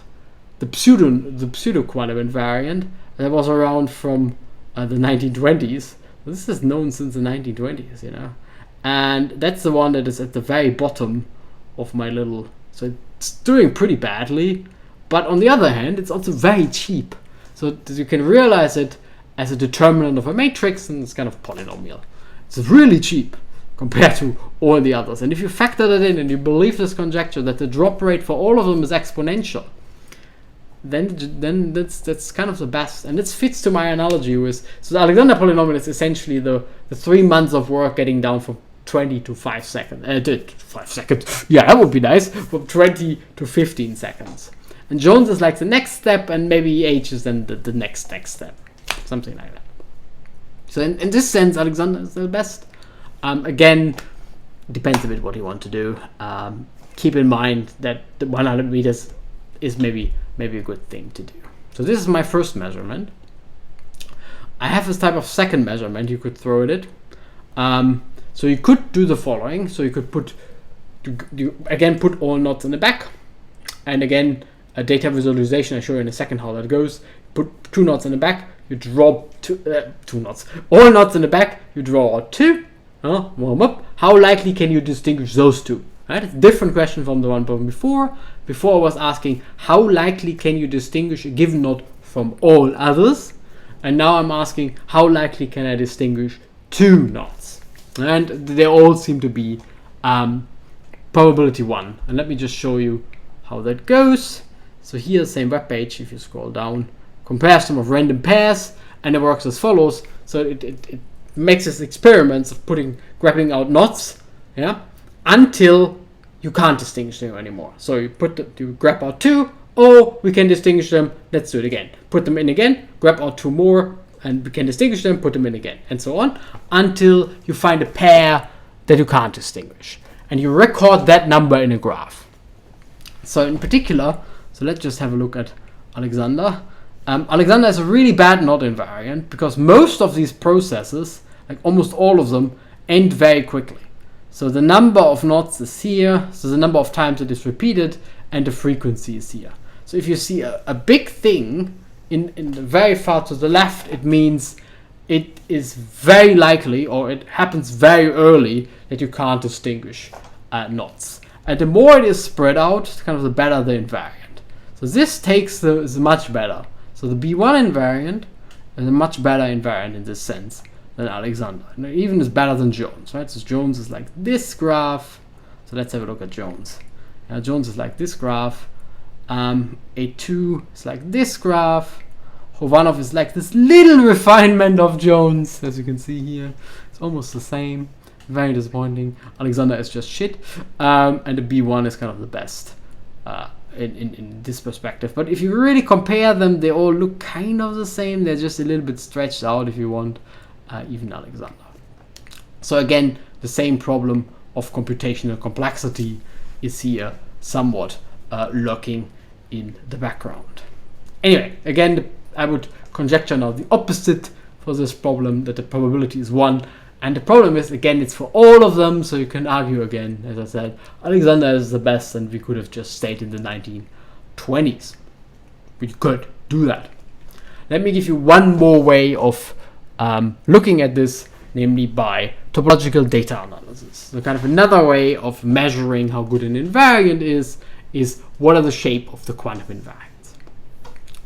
the pseudo quantum invariant that was around from the 1920s. This is known since the 1920s, you know. And that's the one that is at the very bottom of my little. So it's doing pretty badly. But on the other hand, it's also very cheap. So you can realize it as a determinant of a matrix, and it's kind of polynomial. It's really cheap compared to all the others. And if you factor that in and you believe this conjecture that the drop rate for all of them is exponential, then that's kind of the best. And this fits to my analogy with, so the Alexander polynomial is essentially the 3 months of work getting down from 20 to 5 seconds. 5 seconds. Yeah, that would be nice. From 20 to 15 seconds. And Jones is like the next step, and maybe H is then the next step. Something like that. So in this sense, Alexander is the best. Again, depends a bit what you want to do. Keep in mind that the 100 meters is maybe a good thing to do. So this is my first measurement. I have this type of second measurement you could throw at it. So you could do the following. So you could put all knots in the back, and again, a data visualization. I'll show you in a second how that goes. Put 2 knots in the back, you draw 2 knots. All knots in the back, you draw out 2. Warm up. How likely can you distinguish those 2? Right? It's a different question from the one from before. Before I was asking how likely can you distinguish a given knot from all others, and now I'm asking how likely can I distinguish 2 knots? And they all seem to be probability 1. And let me just show you how that goes. So here's the same web page. If you scroll down, comparison of random pairs, and it works as follows. So it makes this experiments of grabbing out knots, yeah, until you can't distinguish them anymore. So you grab out 2, oh, we can distinguish them. Let's do it again. Put them in again, grab out 2 more, and we can distinguish them. Put them in again, and so on until you find a pair that you can't distinguish, and you record that number in a graph. So in particular, so let's just have a look at Alexander. Alexander is a really bad knot invariant because most of these processes, like almost all of them, end very quickly. So the number of knots is here, so the number of times it is repeated, and the frequency is here. So if you see a big thing in the very far to the left, it means it is very likely, or it happens very early, that you can't distinguish knots. And the more it is spread out, kind of the better the invariant. So this is much better. So the B1 invariant is a much better invariant in this sense than Alexander. And it even is better than Jones, right? So Jones is like this graph. So let's have a look at Jones. Jones is like this graph. A2 is like this graph. Hovanov is like this little refinement of Jones, as you can see here. It's almost the same. Very disappointing. Alexander is just shit. And the B1 is kind of the best in this perspective. But if you really compare them, they all look kind of the same. They're just a little bit stretched out, if you want, even Alexander. So again, the same problem of computational complexity is here somewhat lurking in the background. Anyway, again, I would conjecture now the opposite for this problem, that the probability is 1. And the problem is, again, it's for all of them, so you can argue again, as I said, Alexander is the best, and we could have just stayed in the 1920s. We could do that. Let me give you one more way of looking at this, namely by topological data analysis. So kind of another way of measuring how good an invariant is what are the shape of the quantum invariants.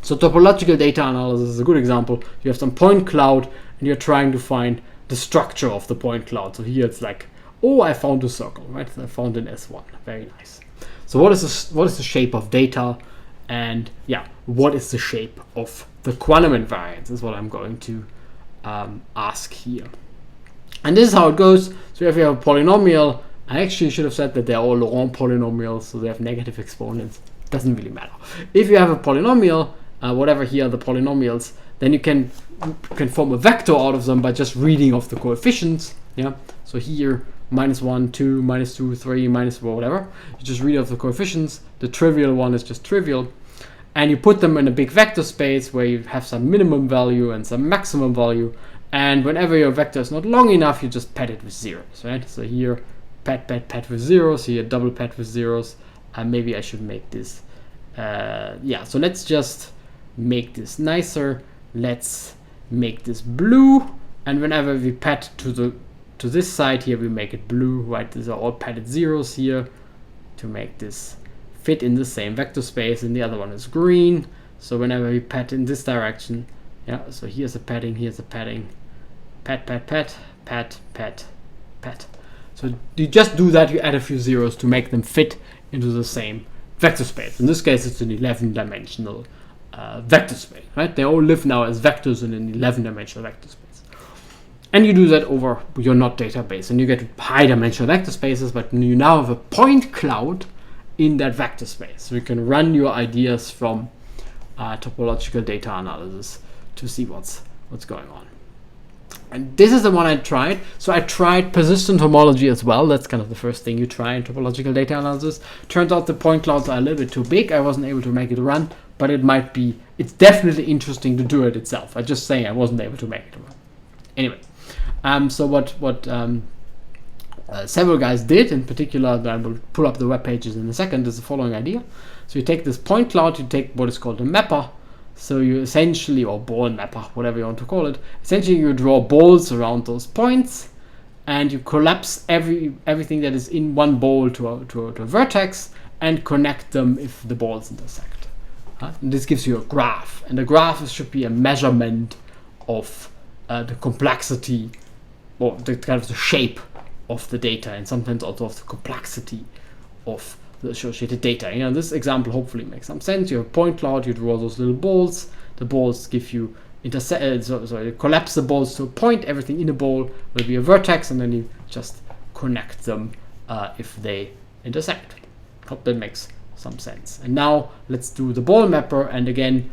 So topological data analysis is a good example. You have some point cloud, and you're trying to find the structure of the point cloud. So here it's like, oh, I found a circle, right? So I found an S1. Very nice. So what is the shape of data? And yeah, what is the shape of the quantum invariance is what I'm going to ask here. And this is how it goes. So if you have a polynomial, I actually should have said that they're all Laurent polynomials, so they have negative exponents. Doesn't really matter. If you have a polynomial, whatever here are the polynomials, then you can form a vector out of them by just reading off the coefficients. Yeah. So here -1, 2, -2, 3, -4, whatever. You just read off the coefficients. The trivial one is just trivial. And you put them in a big vector space where you have some minimum value and some maximum value. And whenever your vector is not long enough, you just pad it with zeros, right? So here, pad with zeros. Here, double pad with zeros. And maybe I should make this. Yeah, so let's just make this nicer. Let's make this blue. And whenever we pad to this side here, we make it blue, right? These are all padded zeros here to make this fit in the same vector space, and the other one is green. So whenever we pad in this direction, yeah, so here's a padding, here's a padding, pad, pad, pad, pad, pad, pad. So you just do that, you add a few zeros to make them fit into the same vector space. In this case, it's an 11-dimensional vector space, right? They all live now as vectors in an 11-dimensional vector space. And you do that over your knot database, and you get high-dimensional vector spaces, but you now have a point cloud in that vector space. So you can run your ideas from topological data analysis to see what's going on. And this is the one I tried. So I tried persistent homology as well. That's kind of the first thing you try in topological data analysis. Turns out the point clouds are a little bit too big. I wasn't able to make it run, but it's definitely interesting to do it itself. I'm just saying I wasn't able to make it run. Anyway, so what several guys did, in particular, I will pull up the web pages in a second, is the following idea. So you take this point cloud, you take what is called a mapper. So you essentially, or ball mapper, whatever you want to call it, essentially you draw balls around those points, and you collapse everything that is in one ball to a vertex and connect them if the balls intersect. And this gives you a graph, and the graph should be a measurement of the complexity, or the kind of the shape of the data, and sometimes also of the complexity of the associated data. You know, this example hopefully makes some sense. You have a point cloud, you draw those little balls. The balls give you so you collapse the balls to a point. Everything in a ball will be a vertex, and then you just connect them if they intersect. Hope that makes some sense. And now let's do the ball mapper. And again,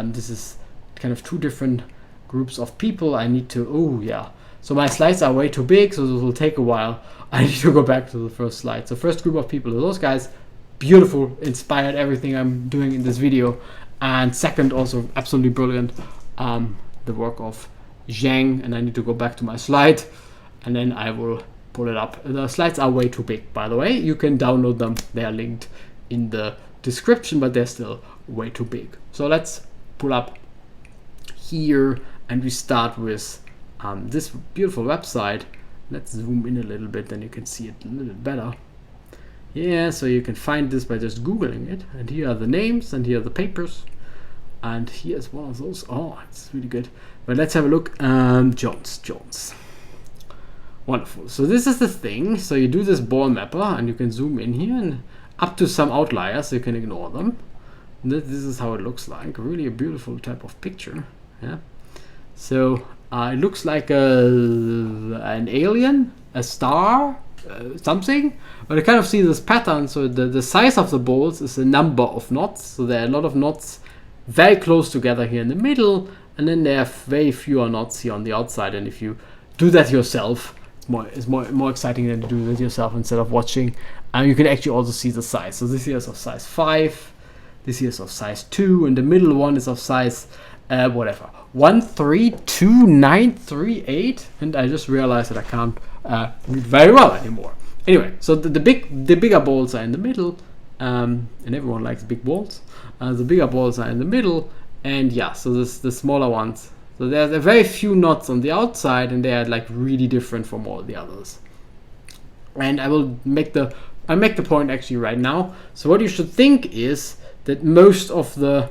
this is kind of two different groups of people. I need to, oh yeah, so my slides are way too big, so this will take a while. I need to go back to the first slide. So first group of people are those guys. Beautiful, inspired everything I'm doing in this video. And second, also absolutely brilliant, the work of Zhang. And I need to go back to my slide, and then I will pull it up. The slides are way too big, by the way. You can download them. They are linked in the description, but they're still way too big. So let's pull up here, and we start with this beautiful website. Let's zoom in a little bit, then you can see it a little bit better. Yeah, so you can find this by just Googling it. And here are the names, and here are the papers. And here's one of those. Oh, it's really good. But let's have a look. Jones. Wonderful. So this is the thing. So you do this ball mapper, and you can zoom in here, and up to some outliers, you can ignore them. This is how it looks like. Really a beautiful type of picture. Yeah. So it looks like an alien, a star, something. But I kind of see this pattern. So the size of the balls is the number of knots. So there are a lot of knots very close together here in the middle, and then there are very fewer knots here on the outside. And if you do that yourself, it's more exciting than to do that yourself instead of watching. And you can actually also see the size. So this here is of size 5. This here is of size 2, and the middle one is of size whatever, 13298. And I just realized that I can't read very well anymore. Anyway, so the bigger balls are in the middle, and everyone likes big balls. The bigger balls are in the middle, and yeah, so the smaller ones. So there are very few knots on the outside, and they are like really different from all the others. And I will make the point actually right now. So what you should think is that most of the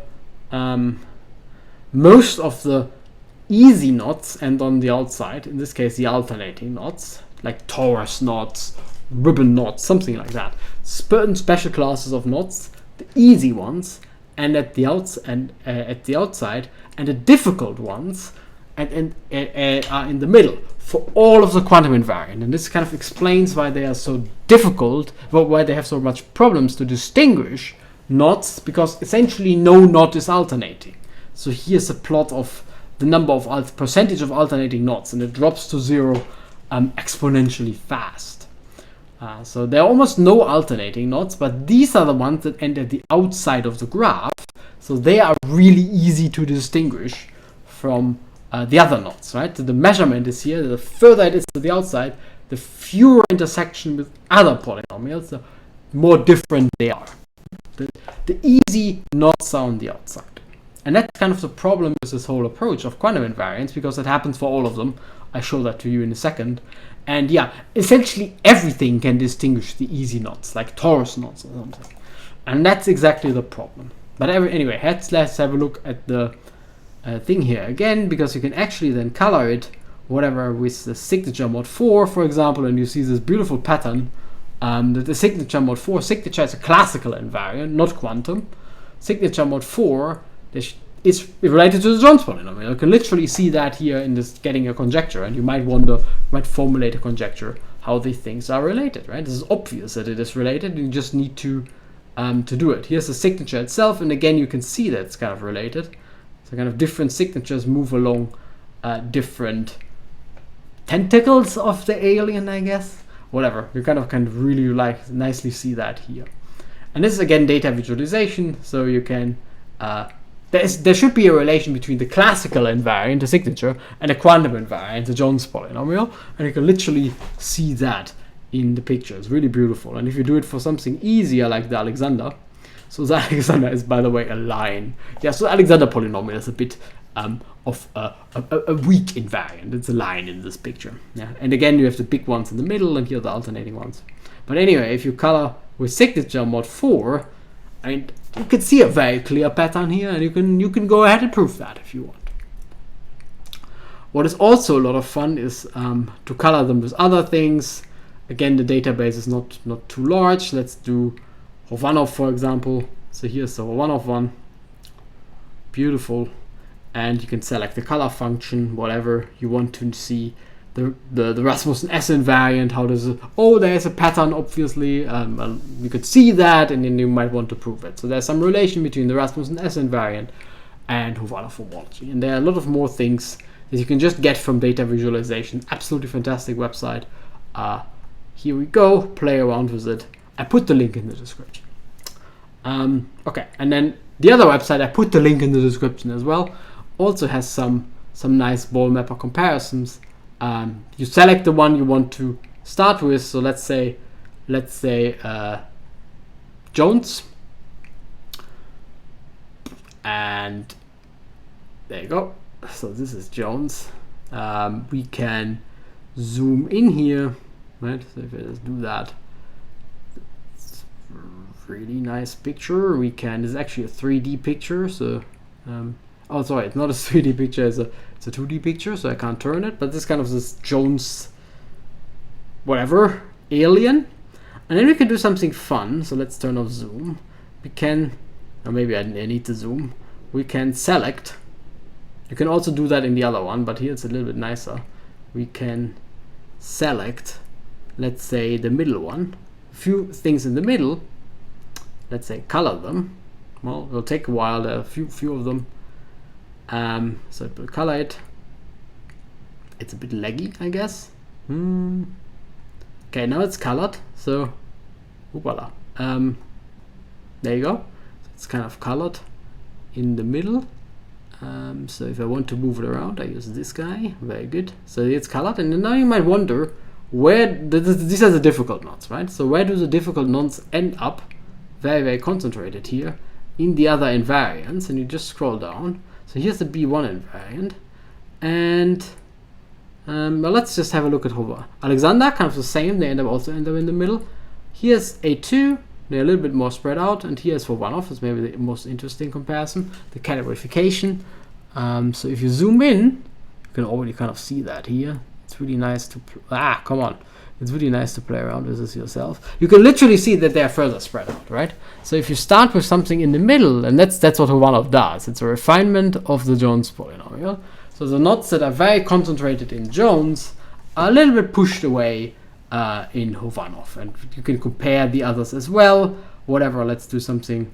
easy knots end on the outside. In this case, the alternating knots, like torus knots, ribbon knots, something like that. Certain special classes of knots, the easy ones, and at the outside, and the difficult ones, and are in the middle for all of the quantum invariant. And this kind of explains why they are so difficult, why they have so much problems to distinguish knots, because essentially no knot is alternating. So here's a plot of the number of percentage of alternating knots, and it drops to 0 exponentially fast. So there are almost no alternating knots, but these are the ones that end at the outside of the graph. So they are really easy to distinguish from the other knots, right? So the measurement is here. The further it is to the outside, the fewer intersection with other polynomials, the more different they are. The easy knots are on the outside. And that's kind of the problem with this whole approach of quantum invariance, because it happens for all of them. I show that to you in a second. And yeah, essentially everything can distinguish the easy knots, like torus knots or something. And that's exactly the problem. But anyway, let's have a look at the thing here again, because you can actually then color it, whatever, with the signature mod 4, for example, and you see this beautiful pattern that the signature mod 4, signature is a classical invariant, not quantum. Signature mod 4 is related to the Jones polynomial. You can literally see that here in this getting a conjecture, and you might wonder, might formulate a conjecture how these things are related, right? This is obvious that it is related. You just need to do it. Here's the signature itself, and again you can see that it's kind of related. So kind of different signatures move along different tentacles of the alien, I guess. Whatever. You kind of really nicely see that here. And this is again data visualization, so you can there should be a relation between the classical invariant, the signature, and the quantum invariant, the Jones polynomial, and you can literally see that in the picture. It's really beautiful. And if you do it for something easier like the Alexander, so the Alexander is, by the way, a line. Yeah, so the Alexander polynomial is a bit of a weak invariant. It's a line in this picture. Yeah, and again you have the big ones in the middle, and here the alternating ones. But anyway, if you color with signature mod 4, I mean, you can see a very clear pattern here, and you can go ahead and prove that if you want. What is also a lot of fun is to color them with other things. Again, the database is not too large. Let's do Rovanov, for example. So here's the Rovanov one. Beautiful. And you can select the color function, whatever you want to see. The Rasmussen S invariant, how does it? Oh, there's a pattern, obviously. You could see that, and then you might want to prove it. So there's some relation between the Rasmussen S invariant and Rovanov homology. And there are a lot of more things that you can just get from data visualization. Absolutely fantastic website. Here we go. Play around with it. I put the link in the description. Okay, and then the other website, I put the link in the description as well, also has some nice ball mapper comparisons. You select the one you want to start with. So let's say Jones, and there you go. So this is Jones. We can zoom in here, right? So if I just do that, it's a really nice picture. We can. It's actually a 3D picture. So oh, sorry, it's not a 3D picture. It's a 2D picture, so I can't turn it. But this kind of this Jones, whatever, alien. And then we can do something fun. So let's turn off zoom. We can, or maybe I need to zoom. We can select. You can also do that in the other one, but here it's a little bit nicer. We can select, let's say, the middle one. A few things in the middle. Let's say color them. Well, it'll take a while. There are a few of them. So it will color it. It's a bit laggy, I guess. Okay, now it's colored. So, voila. There you go. It's kind of colored in the middle. So if I want to move it around, I use this guy. Very good. So it's colored, and now you might wonder where these are the difficult knots, right? So where do the difficult knots end up? Very, very concentrated here in the other invariants, and you just scroll down. So here's the B1 invariant, and well, let's just have a look at Alexander. Kind of the same. They also end up in the middle. Here's A2. They're a little bit more spread out, and here's for one-off. It's maybe the most interesting comparison. The categorification. So if you zoom in, you can already kind of see that here. It's really nice to come on. It's really nice to play around with this yourself. You can literally see that they're further spread out, right? So if you start with something in the middle, and that's what Rovanov does. It's a refinement of the Jones polynomial. So the knots that are very concentrated in Jones are a little bit pushed away in Rovanov, and you can compare the others as well. Whatever. Let's do something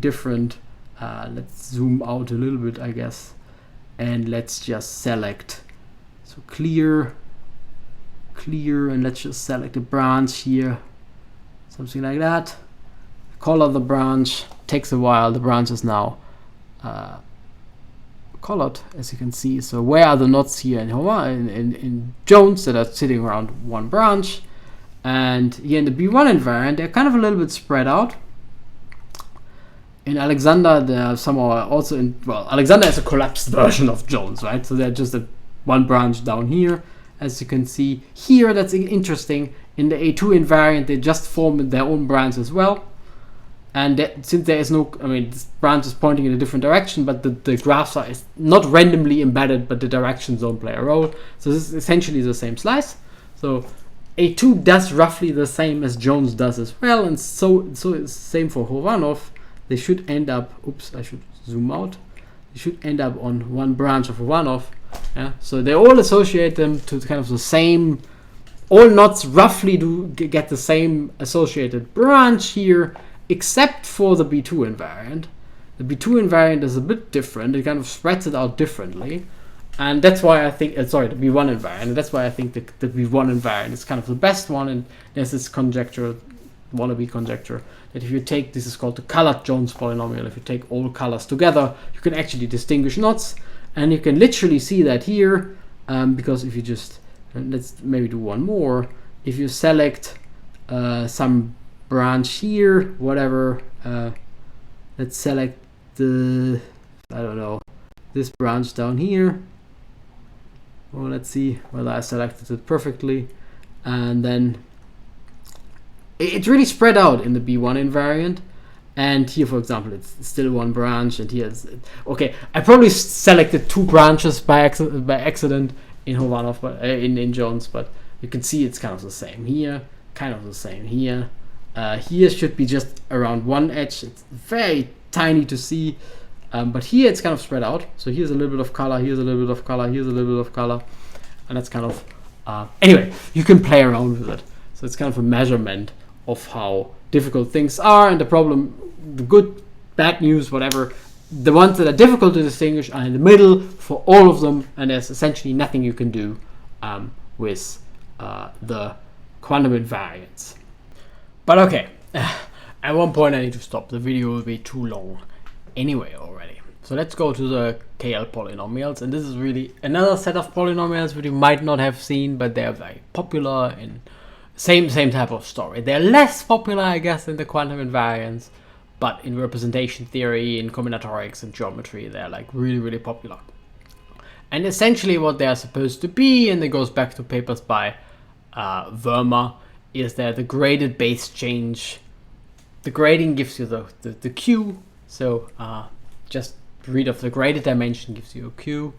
different. Let's zoom out a little bit, I guess, and let's just select. So clear clear, and let's just select a branch here, something like that. Color the branch. Takes a while. The branch is now colored, as you can see. So where are the knots here in Jones that are sitting around one branch? And here in the B1 invariant, they're kind of a little bit spread out. In Alexander, they're somehow also in, well, Alexander is a collapsed version of Jones, right? So they're just one branch down here, as you can see. Here, that's interesting. In the A2 invariant, they just form their own branch as well. And since there is no, I mean, this branch is pointing in a different direction, but the graphs are not randomly embedded, but the directions don't play a role. So this is essentially the same slice. So A2 does roughly the same as Jones does as well, and so it's same for Hovanov. They should end up, oops, I should zoom out. They should end up on one branch of Hovanov. Yeah, so they all associate them to kind of the same. All knots roughly do get the same associated branch here, except for the B2 invariant. The B2 invariant is a bit different. It kind of spreads it out differently. And that's why I think, the B1 invariant. And that's why I think the B1 invariant is kind of the best one. And there's this conjecture, wannabe conjecture, that if you take, this is called the colored Jones polynomial, if you take all colors together, you can actually distinguish knots. And you can literally see that here, because if you just, let's maybe do one more. If you select some branch here, whatever, let's select the, I don't know, this branch down here. Well, let's see whether I selected it perfectly. And then it's really spread out in the B1 invariant. And here, for example, it's still one branch, and here it's, okay, I probably selected two branches by accident in Hovanov, but in Jones, but you can see it's kind of the same here, kind of the same here. Here should be just around one edge. It's very tiny to see, but here it's kind of spread out. So here's a little bit of color, here's a little bit of color, here's a little bit of color, and that's kind of anyway, you can play around with it. So it's kind of a measurement of how difficult things are, and the problem, the good, bad news, whatever, the ones that are difficult to distinguish are in the middle for all of them, and there's essentially nothing you can do with the quantum invariants. But okay, at one point I need to stop. The video will be too long anyway already. So let's go to the KL polynomials, and this is really another set of polynomials which you might not have seen, but they're very popular in same type of story. They're less popular, I guess, in the quantum invariants, but in representation theory, in combinatorics and geometry, they're like really popular. And essentially what they are supposed to be, and it goes back to papers by Verma, is that the graded base change, the grading gives you the Q, so just read of the graded dimension gives you a Q,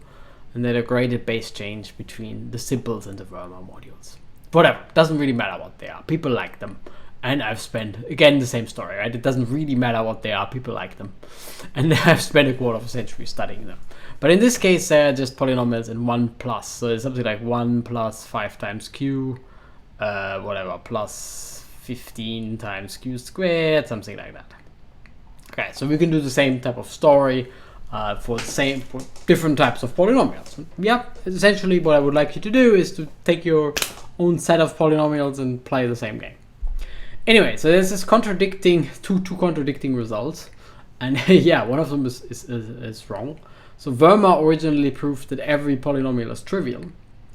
and then a graded base change between the simples and the Verma modules. Whatever, doesn't really matter what they are, people like them. And I've spent, again, the same story, right? It doesn't really matter what they are, people like them. And I've spent a quarter of a century studying them. But in this case, they're just polynomials in 1 plus. So it's something like 1 plus 5 times q, whatever, plus 15 times q squared, something like that. Okay, so we can do the same type of story for different types of polynomials. Yeah, essentially what I would like you to do is to take your own set of polynomials and play the same game. Anyway, so there's this two contradicting results, and yeah, one of them is wrong. So Verma originally proved that every polynomial is trivial,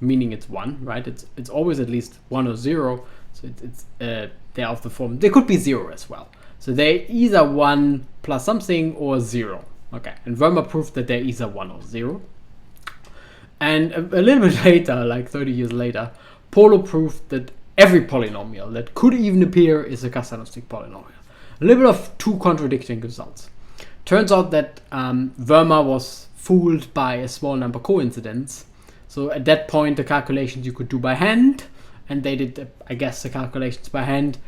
meaning it's 1, right? It's always at least 1 or 0. So they're of the form, they could be 0 as well. So they're either 1 plus something or 0. Okay, and Verma proved that they're either 1 or 0. And a little bit later, like 30 years later, Polo proved that every polynomial that could even appear is a Kazhdan-Lusztig polynomial. A little bit of two contradicting results. Turns out that Verma was fooled by a small number coincidence. So at that point, the calculations you could do by hand, and they did, I guess, the calculations by hand,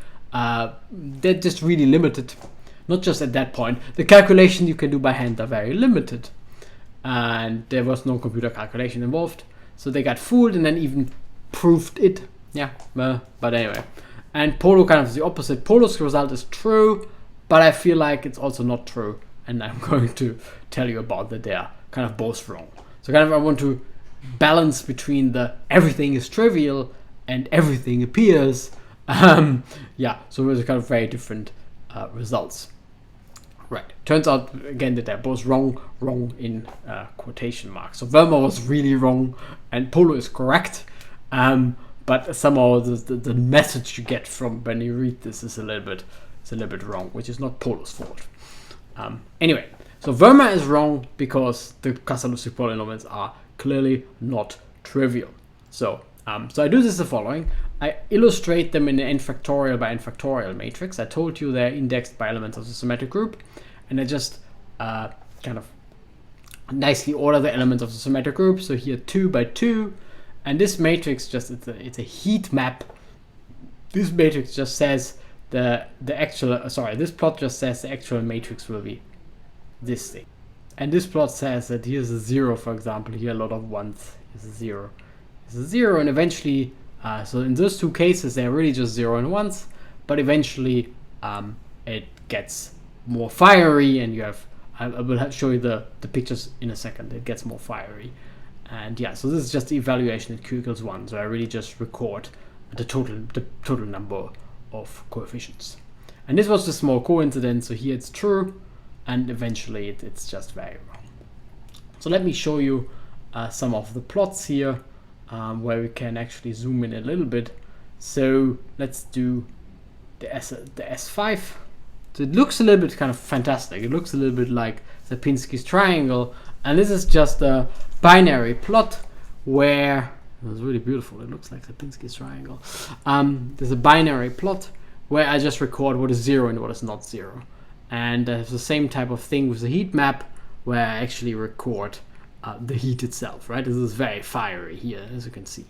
they're just really limited. Not just at that point. The calculations you can do by hand are very limited. And there was no computer calculation involved. So they got fooled and then even proved it. Yeah, but anyway. And Polo kind of is the opposite. Polo's result is true, but I feel like it's also not true. And I'm going to tell you about that they are kind of both wrong. So kind of I want to balance between the everything is trivial and everything appears. Yeah, so it's kind of very different results. Right. Turns out again that they're both wrong in quotation marks. So Verma was really wrong, and Polo is correct. But somehow the message you get from when you read this is a little bit wrong, which is not Polo's fault. Anyway, so Verma is wrong because the Kazhdan-Lusztig polynomials are clearly not trivial. So I do this the following. I illustrate them in an n factorial by n factorial matrix. I told you they're indexed by elements of the symmetric group, and I just kind of nicely order the elements of the symmetric group. So here 2 by 2, and this matrix it's a heat map. This matrix just says the actual this plot just says the actual matrix will be this thing, and this plot says that here's a 0, for example. Here a lot of 1s. Here's a 0. Here's a 0, and eventually. So in those two cases, they're really just 0 and 1s, but eventually it gets more fiery, and you have, I will show you the pictures in a second. It gets more fiery. And yeah, so this is just the evaluation at q equals 1. So I really just record the total number of coefficients. And this was a small coincidence. So here it's true, and eventually it's just very wrong. So let me show you some of the plots here. Where we can actually zoom in a little bit. So let's do the S5. So it looks a little bit kind of fantastic. It looks a little bit like Sierpinski's triangle, and this is just a binary plot where it's really beautiful. It looks like Sierpinski's triangle. There's a binary plot where I just record what is 0 and what is not 0, and there's the same type of thing with the heat map where I actually record the heat itself, right? This is very fiery here, as you can see.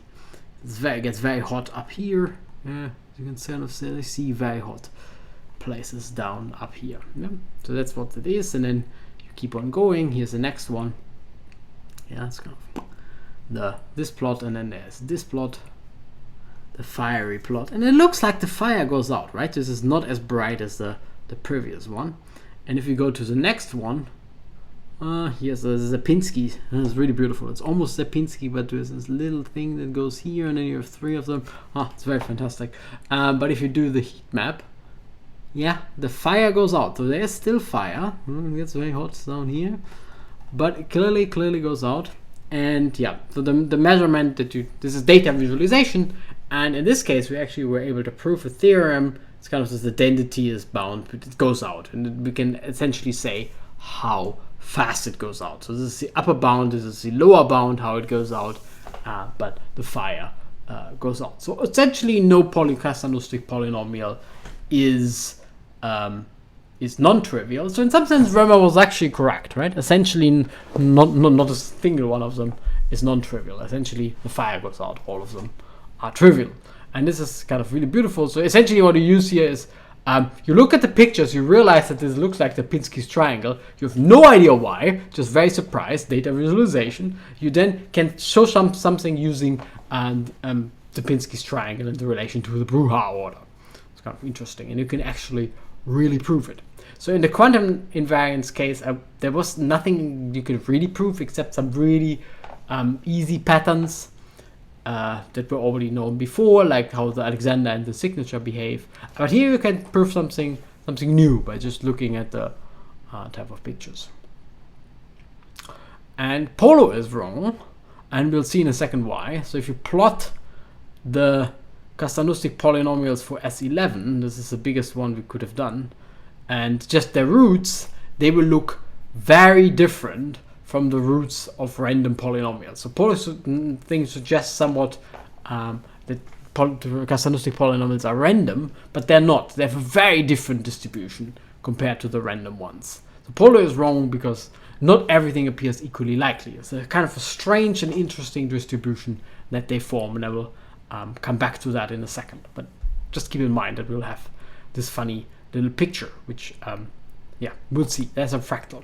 It gets very hot up here. Yeah, you can kind of see very hot places down up here. Yeah? So that's what it is, and then you keep on going. Here's the next one. Yeah, it's kind of this plot, and then there's this plot, the fiery plot, and it looks like the fire goes out, right? This is not as bright as the previous one. And if you go to the next one. Here's the Sierpinski. It's really beautiful. It's almost Sierpinski, but there's this little thing that goes here, and then you have 3 of them. It's very fantastic. But if you do the heat map, yeah, the fire goes out. So there's still fire. It gets very hot down here, but it clearly goes out. And yeah, so the measurement this is data visualization, and in this case we actually were able to prove a theorem. It's kind of just the density is bound, but it goes out, and we can essentially say how fast it goes out. So this is the upper bound, this is the lower bound, how it goes out, but the fire goes out. So essentially no Kazhdan-Lusztig polynomial is non-trivial. So in some sense Verma was actually correct, right? Essentially not a single one of them is non-trivial. Essentially the fire goes out, all of them are trivial. And this is kind of really beautiful. So essentially what you use here is you look at the pictures, you realize that this looks like Sierpinski's triangle. You have no idea why, just very surprised, data visualization. You then can show something using Sierpinski's triangle in the relation to the Brouillard order. It's kind of interesting, and you can actually really prove it. So in the quantum invariance case, there was nothing you could really prove except some really easy patterns that were already known before, like how the Alexander and the signature behave. But here you can prove something new by just looking at the type of pictures. And Polo is wrong, and we'll see in a second why. So if you plot the Kazhdan-Lusztig polynomials for S11, this is the biggest one we could have done, and just their roots, they will look very different from the roots of random polynomials. So Polo's thing suggests somewhat that Kazhdan-Lusztig polynomials are random, but they're not. They have a very different distribution compared to the random ones. So Polo is wrong because not everything appears equally likely. It's a kind of a strange and interesting distribution that they form, and I will come back to that in a second. But just keep in mind that we'll have this funny little picture, which, we'll see. There's a fractal.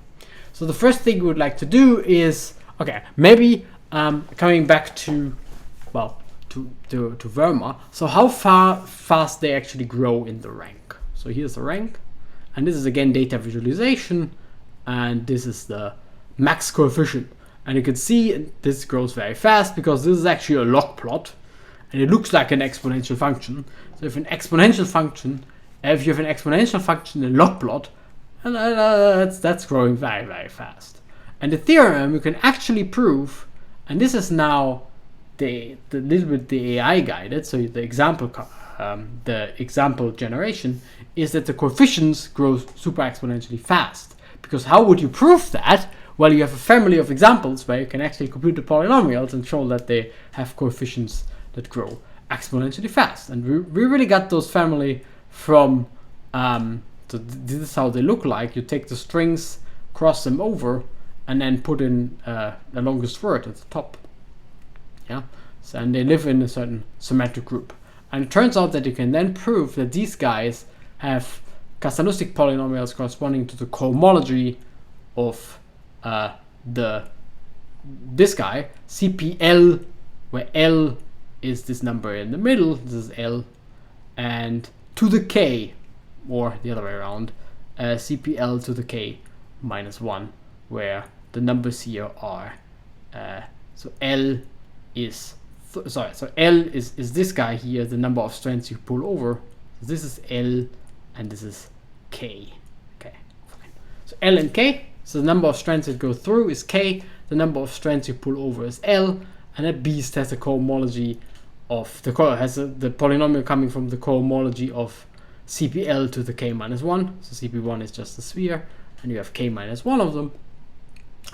So the first thing we would like to do is, maybe coming back to Verma. So how fast they actually grow in the rank. So here's the rank, and this is again data visualization, and this is the max coefficient. And you can see this grows very fast because this is actually a log plot, and it looks like an exponential function. So if you have an exponential function in log plot, and that's growing very, very fast. And the theorem you can actually prove, and this is now the little bit the AI guided. So the example generation is that the coefficients grow super exponentially fast. Because how would you prove that? Well, you have a family of examples where you can actually compute the polynomials and show that they have coefficients that grow exponentially fast. And we really got those family from, so this is how they look like. You take the strings, cross them over, and then put in the longest word at the top. Yeah, so, and they live in a certain symmetric group. And it turns out that you can then prove that these guys have Kazhdan-Lusztig polynomials corresponding to the cohomology of this guy, CPL, where L is this number in the middle, this is L, and to the K, or the other way around, CPL to the K minus 1, where the numbers here are, so L is, so L is this guy here, the number of strands you pull over. So this is L, and this is K. Okay, fine. So L and K, so the number of strands that go through is K, the number of strands you pull over is L, and that beast has a cohomology of the polynomial coming from the cohomology of CPL to the K minus 1. So CP1 is just a sphere, and you have K minus 1 of them,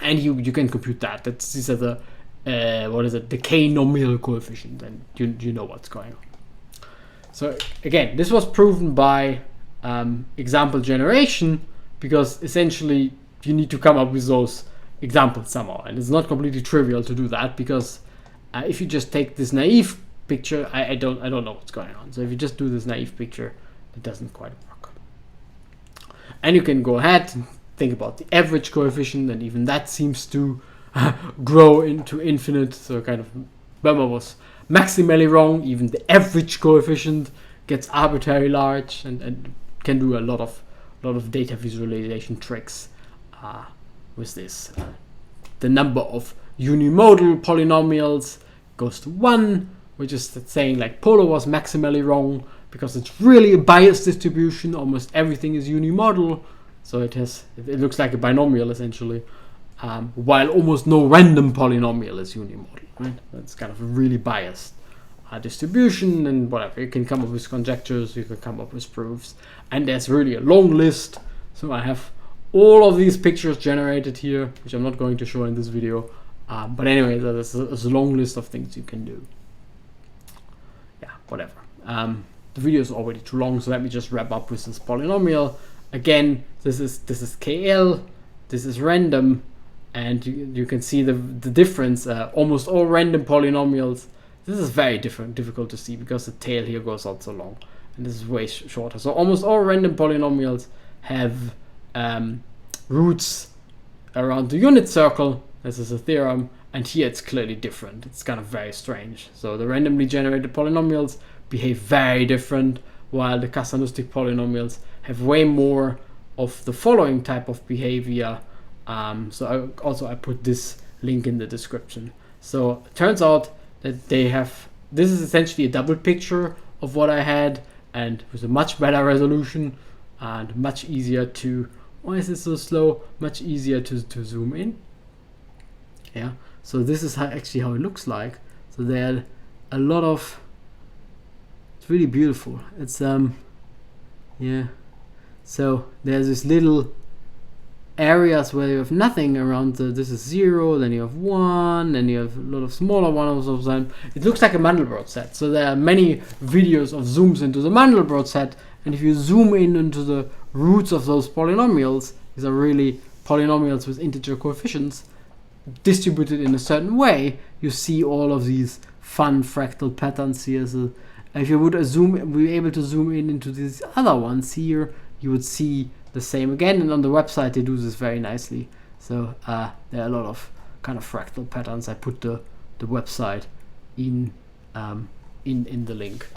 and you can compute that. These are the the K nominal coefficient, and you know what's going on. So again, this was proven by example generation, because essentially you need to come up with those examples somehow, and it's not completely trivial to do that, because if you just take this naive picture, I don't know what's going on. So if you just do this naive picture, it doesn't quite work. And you can go ahead and think about the average coefficient, and even that seems to grow into infinite. So kind of Böhmer was maximally wrong. Even the average coefficient gets arbitrarily large, and can do a lot of data visualization tricks with this. The number of unimodal polynomials goes to 1, which is saying like Polo was maximally wrong, because it's really a biased distribution. Almost everything is unimodal, so it looks like a binomial essentially, while almost no random polynomial is unimodal. Right? That's kind of a really biased distribution, and whatever. You can come up with conjectures, you can come up with proofs, and there's really a long list. So I have all of these pictures generated here, which I'm not going to show in this video. But anyway, there's a long list of things you can do. Yeah, whatever. The video is already too long, so let me just wrap up with this polynomial. Again, this is KL, this is random, and you can see the difference. Almost all random polynomials, this is very difficult to see because the tail here goes out so long, and this is way shorter. So almost all random polynomials have roots around the unit circle. This is a theorem, and here it's clearly different. It's kind of very strange. So the randomly generated polynomials behave very different, while the Kazhdan-Lusztig polynomials have way more of the following type of behavior. So I put this link in the description. So it turns out that they have, this is essentially a double picture of what I had, and with a much better resolution and much easier to, why is it so slow? Much easier to zoom in. Yeah, so this is actually how it looks like. So there are a lot of, it's really beautiful. It's yeah, so there's this little areas where you have nothing around this is 0, then you have 1, then you have a lot of smaller ones of them. It looks like a Mandelbrot set. So there are many videos of zooms into the Mandelbrot set, and if you zoom in into the roots of those polynomials, these are really polynomials with integer coefficients distributed in a certain way, you see all of these fun fractal patterns here. So if you would be able to zoom in into these other ones here, you would see the same again, and on the website they do this very nicely. So there are a lot of kind of fractal patterns. I put the website in the link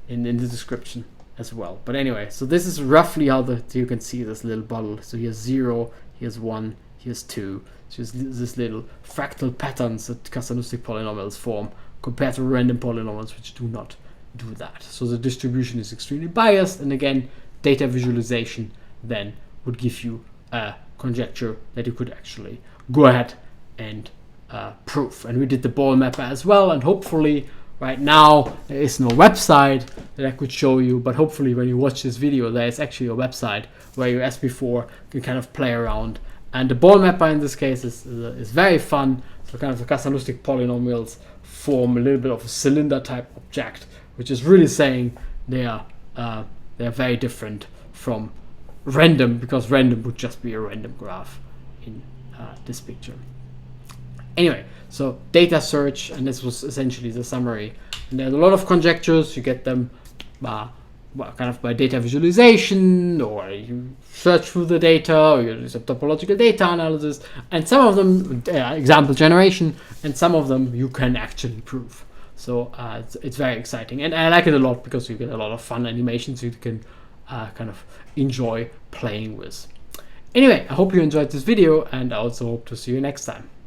in the description as well. But anyway, so this is roughly how you can see this little bubble. So here's 0, here's 1, here's 2. So this little fractal patterns that Kazhdan-Lusztig polynomials form compared to random polynomials, which do not do that. So the distribution is extremely biased, and again, data visualization then would give you a conjecture that you could actually go ahead and prove. And we did the ball mapper as well, and hopefully right now there is no website that I could show you, but hopefully when you watch this video there is actually a website where you, as before, can kind of play around. And the ball mapper in this case is very fun. So kind of the Kazhdan-Lusztig polynomials form a little bit of a cylinder type object, which is really saying they are very different from random, because random would just be a random graph in this picture. Anyway, so data search, and this was essentially the summary. And there's a lot of conjectures. You get them kind of by data visualization, or you search through the data, or you use a topological data analysis, and some of them example generation, and some of them you can actually prove. So it's very exciting, and I like it a lot because you get a lot of fun animations you can kind of enjoy playing with. Anyway, I hope you enjoyed this video, and I also hope to see you next time.